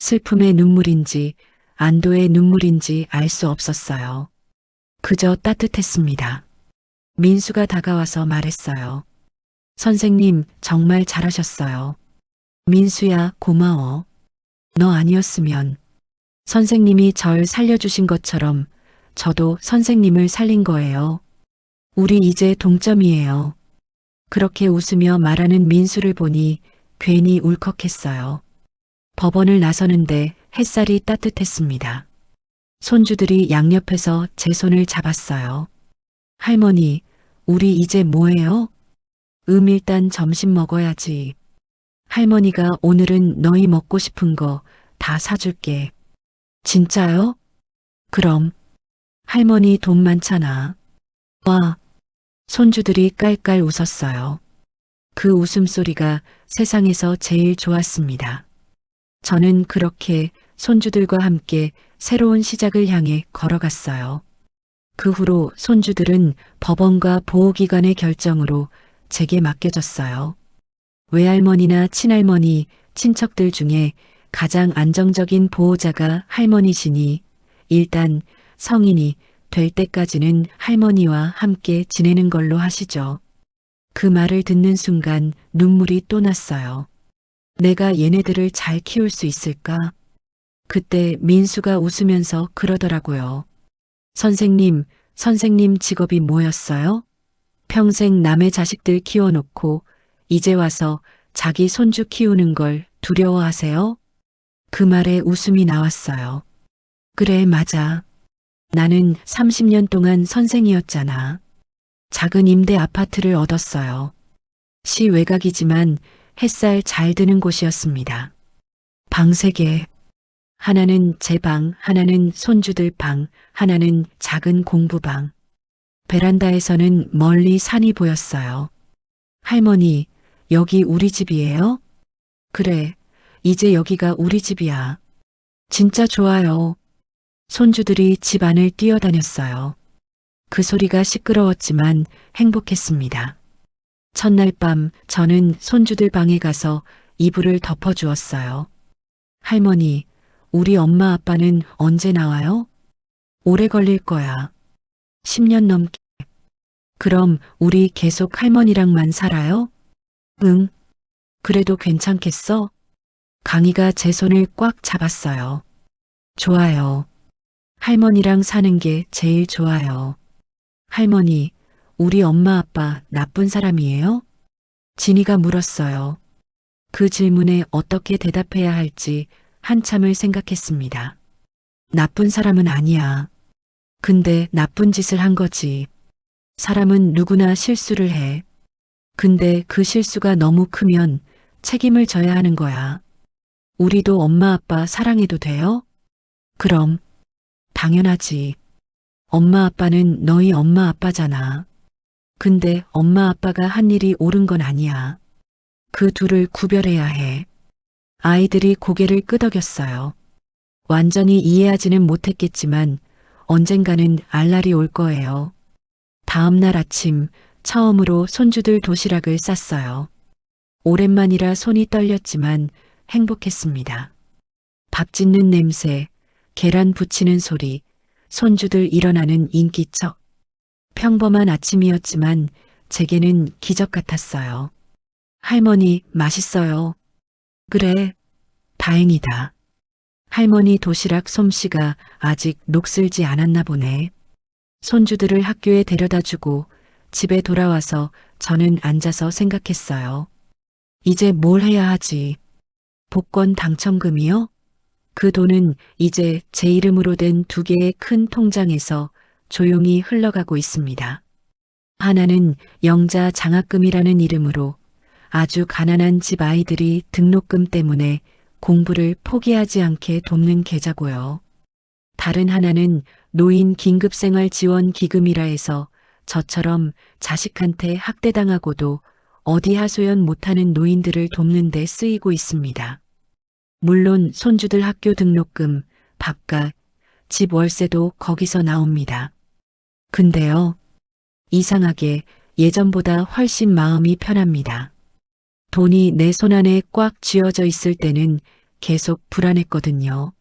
슬픔의 눈물인지 안도의 눈물인지 알 수 없었어요. 그저 따뜻했습니다. 민수가 다가와서 말했어요. 선생님, 정말 잘하셨어요. 민수야, 고마워. 너 아니었으면 선생님이 절 살려주신 것처럼 저도 선생님을 살린 거예요. 우리 이제 동점이에요. 그렇게 웃으며 말하는 민수를 보니 괜히 울컥했어요. 법원을 나서는데 햇살이 따뜻했습니다. 손주들이 양옆에서 제 손을 잡았어요. 할머니, 우리 이제 뭐해요? 일단 점심 먹어야지. 할머니가 오늘은 너희 먹고 싶은 거 다 사줄게. 진짜요? 그럼. 할머니 돈 많잖아. 와. 손주들이 깔깔 웃었어요. 그 웃음소리가 세상에서 제일 좋았습니다. 저는 그렇게 손주들과 함께 새로운 시작을 향해 걸어갔어요. 그 후로 손주들은 법원과 보호기관의 결정으로 제게 맡겨졌어요. 외할머니나 친할머니, 친척들 중에 가장 안정적인 보호자가 할머니시니 일단 성인이 될 때까지는 할머니와 함께 지내는 걸로 하시죠. 그 말을 듣는 순간 눈물이 또 났어요. 내가 얘네들을 잘 키울 수 있을까? 그때 민수가 웃으면서 그러더라고요. 선생님 직업이 뭐였어요? 평생 남의 자식들 키워놓고 이제 와서 자기 손주 키우는 걸 두려워하세요? 그 말에 웃음이 나왔어요. 그래, 맞아. 나는 30년 동안 선생이었잖아. 작은 임대 아파트를 얻었어요. 시 외곽이지만 햇살 잘 드는 곳이었습니다. 방 3개. 하나는 제 방, 하나는 손주들 방, 하나는 작은 공부방. 베란다에서는 멀리 산이 보였어요. 할머니, 여기 우리 집이에요? 그래, 이제 여기가 우리 집이야. 진짜 좋아요. 손주들이 집 안을 뛰어다녔어요. 그 소리가 시끄러웠지만 행복했습니다. 첫날 밤 저는 손주들 방에 가서 이불을 덮어주었어요. 할머니, 우리 엄마 아빠는 언제 나와요? 오래 걸릴 거야. 10년 넘게. 그럼 우리 계속 할머니랑만 살아요? 응. 그래도 괜찮겠어? 강희가 제 손을 꽉 잡았어요. 좋아요. 할머니랑 사는 게 제일 좋아요. 할머니, 우리 엄마 아빠 나쁜 사람이에요? 진이가 물었어요. 그 질문에 어떻게 대답해야 할지 한참을 생각했습니다. 나쁜 사람은 아니야. 근데 나쁜 짓을 한 거지. 사람은 누구나 실수를 해. 근데 그 실수가 너무 크면 책임을 져야 하는 거야. 우리도 엄마 아빠 사랑해도 돼요? 그럼. 당연하지. 엄마 아빠는 너희 엄마 아빠잖아. 근데 엄마 아빠가 한 일이 옳은 건 아니야. 그 둘을 구별해야 해. 아이들이 고개를 끄덕였어요. 완전히 이해하지는 못했겠지만 언젠가는 알 날이 올 거예요. 다음 날 아침 처음으로 손주들 도시락을 쌌어요. 오랜만이라 손이 떨렸지만 행복했습니다. 밥 짓는 냄새, 계란 부치는 소리, 손주들 일어나는 인기척. 평범한 아침이었지만 제게는 기적 같았어요. 할머니, 맛있어요. 그래, 다행이다. 할머니 도시락 솜씨가 아직 녹슬지 않았나 보네. 손주들을 학교에 데려다 주고 집에 돌아와서 저는 앉아서 생각했어요. 이제 뭘 해야 하지? 복권 당첨금이요? 그 돈은 이제 제 이름으로 된 2개의 큰 통장에서 조용히 흘러가고 있습니다. 하나는 영자 장학금이라는 이름으로 아주 가난한 집 아이들이 등록금 때문에 공부를 포기하지 않게 돕는 계좌고요. 다른 하나는 노인 긴급생활 지원 기금이라 해서 저처럼 자식한테 학대당하고도 어디 하소연 못하는 노인들을 돕는 데 쓰이고 있습니다. 물론 손주들 학교 등록금, 밥값, 집 월세도 거기서 나옵니다. 근데요, 이상하게 예전보다 훨씬 마음이 편합니다. 돈이 내 손 안에 꽉 쥐어져 있을 때는 계속 불안했거든요.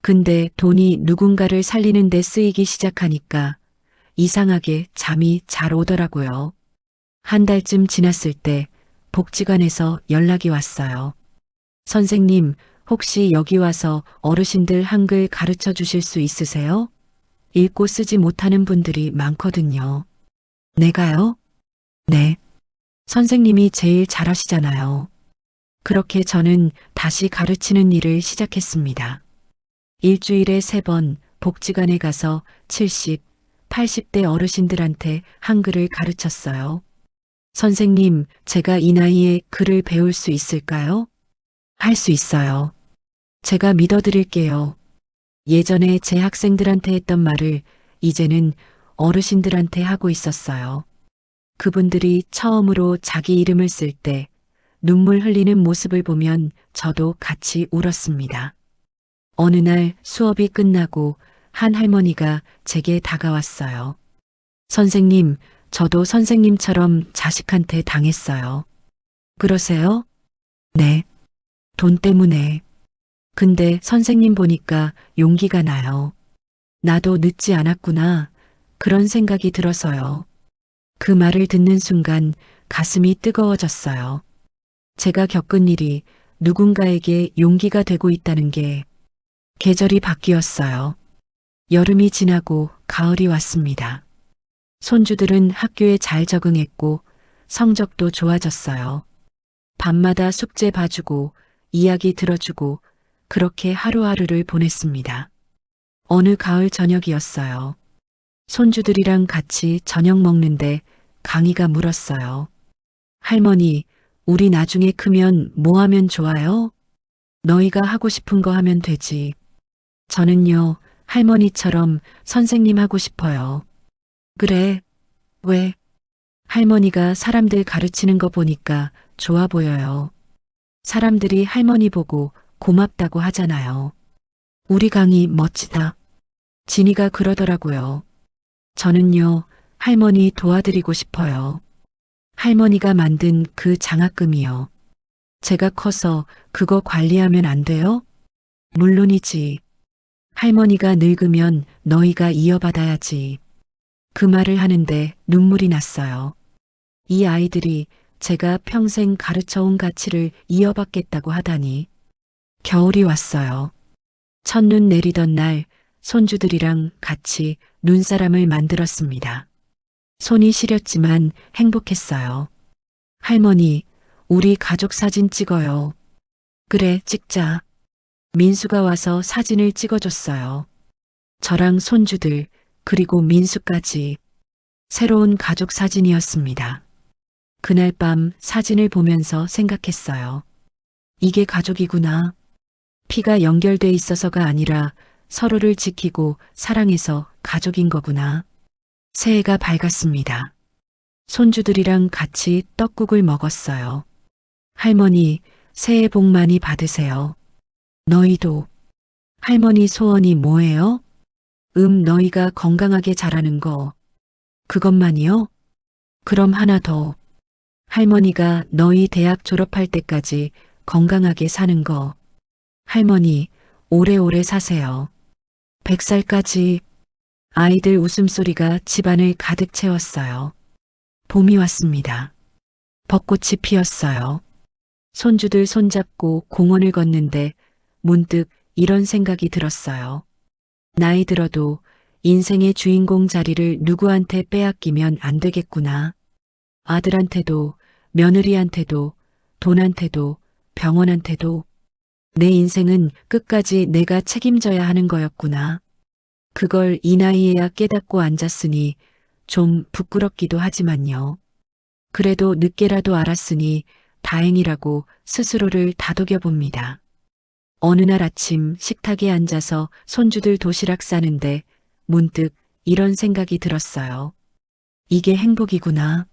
근데 돈이 누군가를 살리는 데 쓰이기 시작하니까 이상하게 잠이 잘 오더라고요. 한 달쯤 지났을 때 복지관에서 연락이 왔어요. 선생님, 혹시 여기 와서 어르신들 한글 가르쳐 주실 수 있으세요? 읽고 쓰지 못하는 분들이 많거든요. 내가요? 네. 선생님이 제일 잘하시잖아요. 그렇게 저는 다시 가르치는 일을 시작했습니다. 일주일에 3번 복지관에 가서 70, 80대 어르신들한테 한글을 가르쳤어요. 선생님, 제가 이 나이에 글을 배울 수 있을까요? 할 수 있어요. 제가 믿어드릴게요. 예전에 제 학생들한테 했던 말을 이제는 어르신들한테 하고 있었어요. 그분들이 처음으로 자기 이름을 쓸 때 눈물 흘리는 모습을 보면 저도 같이 울었습니다. 어느 날 수업이 끝나고 한 할머니가 제게 다가왔어요. 선생님, 저도 선생님처럼 자식한테 당했어요. 그러세요? 네. 돈 때문에. 근데 선생님 보니까 용기가 나요. 나도 늦지 않았구나. 그런 생각이 들어서요. 그 말을 듣는 순간 가슴이 뜨거워졌어요. 제가 겪은 일이 누군가에게 용기가 되고 있다는 게 계절이 바뀌었어요. 여름이 지나고 가을이 왔습니다. 손주들은 학교에 잘 적응했고 성적도 좋아졌어요. 밤마다 숙제 봐주고 이야기 들어주고 그렇게 하루하루를 보냈습니다. 어느 가을 저녁이었어요. 손주들이랑 같이 저녁 먹는데 강희가 물었어요. 할머니, 우리 나중에 크면 뭐 하면 좋아요? 너희가 하고 싶은 거 하면 되지. 저는요, 할머니처럼 선생님 하고 싶어요. 그래, 왜? 할머니가 사람들 가르치는 거 보니까 좋아 보여요. 사람들이 할머니 보고 고맙다고 하잖아요. 우리 강희 멋지다. 진이가 그러더라고요. 저는요, 할머니 도와드리고 싶어요. 할머니가 만든 그 장학금이요. 제가 커서 그거 관리하면 안 돼요? 물론이지. 할머니가 늙으면 너희가 이어받아야지. 그 말을 하는데 눈물이 났어요. 이 아이들이 제가 평생 가르쳐온 가치를 이어받겠다고 하다니. 겨울이 왔어요. 첫눈 내리던 날 손주들이랑 같이 눈사람을 만들었습니다. 손이 시렸지만 행복했어요. 할머니, 우리 가족 사진 찍어요. 그래, 찍자. 민수가 와서 사진을 찍어줬어요. 저랑 손주들, 그리고 민수까지. 새로운 가족 사진이었습니다. 그날 밤 사진을 보면서 생각했어요. 이게 가족이구나. 피가 연결돼 있어서가 아니라 서로를 지키고 사랑해서 가족인 거구나. 새해가 밝았습니다. 손주들이랑 같이 떡국을 먹었어요. 할머니, 새해 복 많이 받으세요. 너희도. 할머니 소원이 뭐예요? 너희가 건강하게 자라는 거. 그것만이요? 그럼 하나 더. 할머니가 너희 대학 졸업할 때까지 건강하게 사는 거. 할머니, 오래오래 사세요. 100살까지. 아이들 웃음소리가 집안을 가득 채웠어요. 봄이 왔습니다. 벚꽃이 피었어요. 손주들 손잡고 공원을 걷는데 문득 이런 생각이 들었어요. 나이 들어도 인생의 주인공 자리를 누구한테 빼앗기면 안 되겠구나. 아들한테도, 며느리한테도, 돈한테도, 병원한테도. 내 인생은 끝까지 내가 책임져야 하는 거였구나. 그걸 이 나이에야 깨닫고 앉았으니 좀 부끄럽기도 하지만요. 그래도 늦게라도 알았으니 다행이라고 스스로를 다독여 봅니다. 어느 날 아침 식탁에 앉아서 손주들 도시락 싸는데 문득 이런 생각이 들었어요. 이게 행복이구나.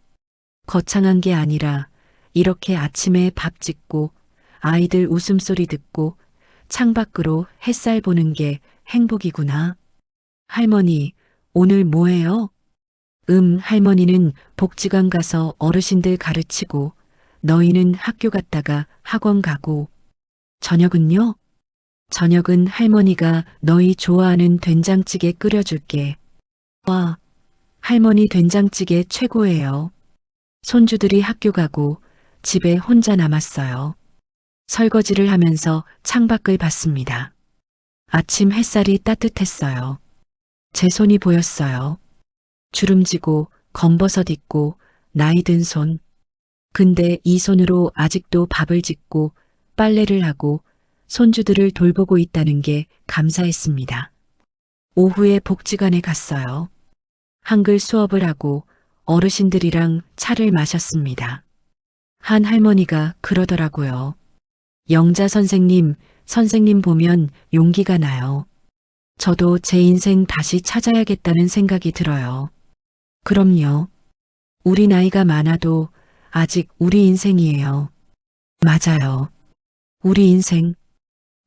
거창한 게 아니라 이렇게 아침에 밥 짓고 아이들 웃음소리 듣고 창밖으로 햇살 보는 게 행복이구나. 할머니, 오늘 뭐해요? 할머니는 복지관 가서 어르신들 가르치고 너희는 학교 갔다가 학원 가고. 저녁은요? 저녁은 할머니가 너희 좋아하는 된장찌개 끓여줄게. 와, 할머니 된장찌개 최고예요. 손주들이 학교 가고 집에 혼자 남았어요. 설거지를 하면서 창밖을 봤습니다. 아침 햇살이 따뜻했어요. 제 손이 보였어요. 주름지고 검버섯 입고 나이 든 손. 근데 이 손으로 아직도 밥을 짓고 빨래를 하고 손주들을 돌보고 있다는 게 감사했습니다. 오후에 복지관에 갔어요. 한글 수업을 하고 어르신들이랑 차를 마셨습니다. 한 할머니가 그러더라고요. 영자 선생님, 선생님 보면 용기가 나요. 저도 제 인생 다시 찾아야겠다는 생각이 들어요. 그럼요. 우리 나이가 많아도 아직 우리 인생이에요. 맞아요. 우리 인생.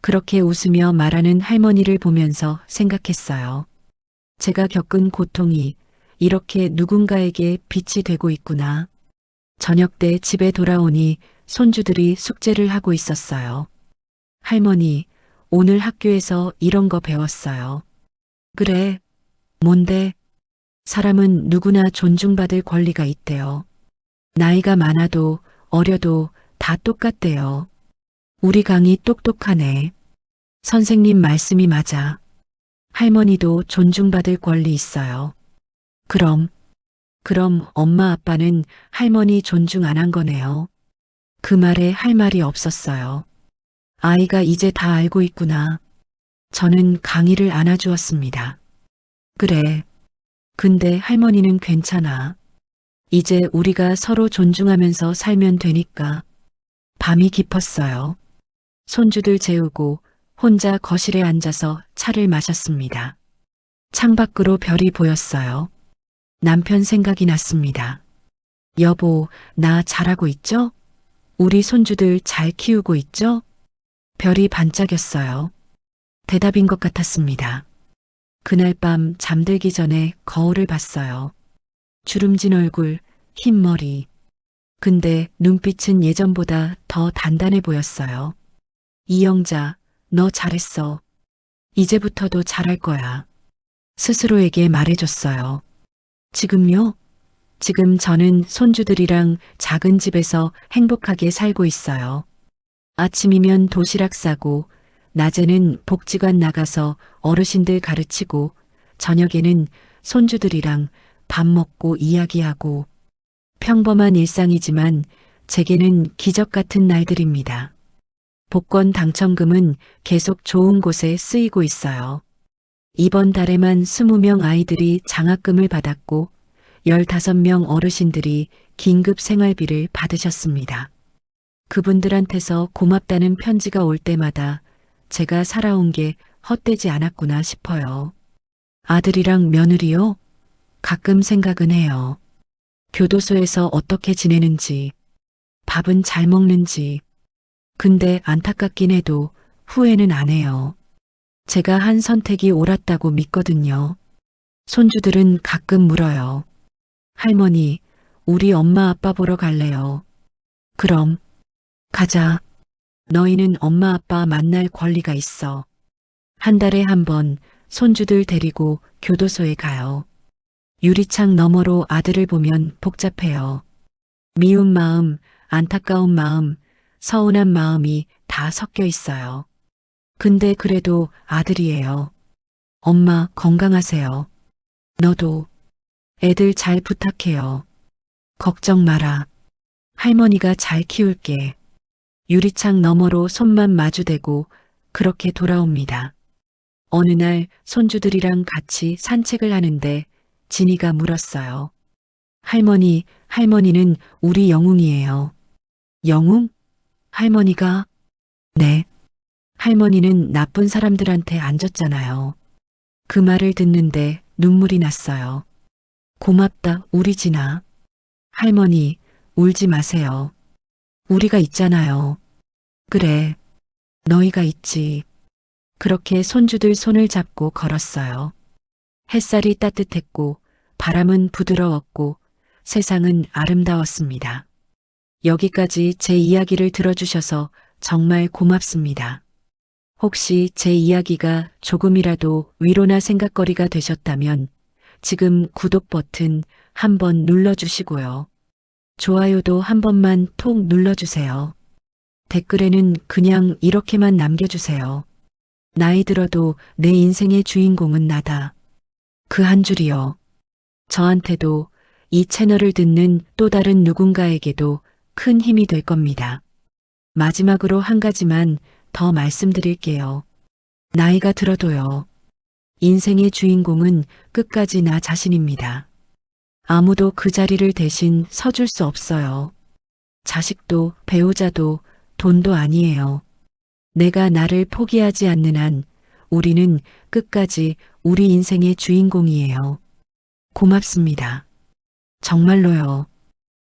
그렇게 웃으며 말하는 할머니를 보면서 생각했어요. 제가 겪은 고통이 이렇게 누군가에게 빛이 되고 있구나. 저녁 때 집에 돌아오니 손주들이 숙제를 하고 있었어요. 할머니, 오늘 학교에서 이런 거 배웠어요. 그래. 뭔데? 사람은 누구나 존중받을 권리가 있대요. 나이가 많아도 어려도 다 똑같대요. 우리 강이 똑똑하네. 선생님 말씀이 맞아. 할머니도 존중받을 권리 있어요. 그럼 엄마 아빠는 할머니 존중 안 한 거네요. 그 말에 할 말이 없었어요. 아이가 이제 다 알고 있구나. 저는 강희를 안아주었습니다. 그래. 근데 할머니는 괜찮아. 이제 우리가 서로 존중하면서 살면 되니까. 밤이 깊었어요. 손주들 재우고 혼자 거실에 앉아서 차를 마셨습니다. 창밖으로 별이 보였어요. 남편 생각이 났습니다. 여보, 나 잘하고 있죠? 우리 손주들 잘 키우고 있죠? 별이 반짝였어요. 대답인 것 같았습니다. 그날 밤 잠들기 전에 거울을 봤어요. 주름진 얼굴, 흰 머리. 근데 눈빛은 예전보다 더 단단해 보였어요. 이영자, 너 잘했어. 이제부터도 잘할 거야. 스스로에게 말해줬어요. 지금요? 지금 저는 손주들이랑 작은 집에서 행복하게 살고 있어요. 아침이면 도시락 싸고, 낮에는 복지관 나가서 어르신들 가르치고, 저녁에는 손주들이랑 밥 먹고 이야기하고, 평범한 일상이지만 제게는 기적 같은 날들입니다. 복권 당첨금은 계속 좋은 곳에 쓰이고 있어요. 이번 달에만 20명 아이들이 장학금을 받았고 15명 어르신들이 긴급 생활비를 받으셨습니다. 그분들한테서 고맙다는 편지가 올 때마다 제가 살아온 게 헛되지 않았구나 싶어요. 아들이랑 며느리요? 가끔 생각은 해요. 교도소에서 어떻게 지내는지, 밥은 잘 먹는지. 근데 안타깝긴 해도 후회는 안 해요. 제가 한 선택이 옳았다고 믿거든요. 손주들은 가끔 물어요. 할머니, 우리 엄마 아빠 보러 갈래요. 그럼, 가자. 너희는 엄마 아빠 만날 권리가 있어. 한 달에 한 번 손주들 데리고 교도소에 가요. 유리창 너머로 아들을 보면 복잡해요. 미운 마음, 안타까운 마음, 서운한 마음이 다 섞여 있어요. 근데 그래도 아들이에요. 엄마 건강하세요. 너도 애들 잘 부탁해요. 걱정 마라. 할머니가 잘 키울게. 유리창 너머로 손만 마주대고 그렇게 돌아옵니다. 어느 날 손주들이랑 같이 산책을 하는데 진이가 물었어요. 할머니는 우리 영웅이에요. 영웅? 할머니가? 네. 할머니는 나쁜 사람들한테 안 졌잖아요. 그 말을 듣는데 눈물이 났어요. 고맙다, 우리 진아. 할머니, 울지 마세요. 우리가 있잖아요. 그래, 너희가 있지. 그렇게 손주들 손을 잡고 걸었어요. 햇살이 따뜻했고 바람은 부드러웠고 세상은 아름다웠습니다. 여기까지 제 이야기를 들어주셔서 정말 고맙습니다. 혹시 제 이야기가 조금이라도 위로나 생각거리가 되셨다면 지금 구독 버튼 한번 눌러주시고요. 좋아요도 한 번만 톡 눌러주세요. 댓글에는 그냥 이렇게만 남겨주세요. 나이 들어도 내 인생의 주인공은 나다. 그 한 줄이요. 저한테도 이 채널을 듣는 또 다른 누군가에게도 큰 힘이 될 겁니다. 마지막으로 한 가지만 더 말씀드릴게요. 나이가 들어도요. 인생의 주인공은 끝까지 나 자신입니다. 아무도 그 자리를 대신 서줄 수 없어요. 자식도 배우자도 돈도 아니에요. 내가 나를 포기하지 않는 한 우리는 끝까지 우리 인생의 주인공이에요. 고맙습니다. 정말로요.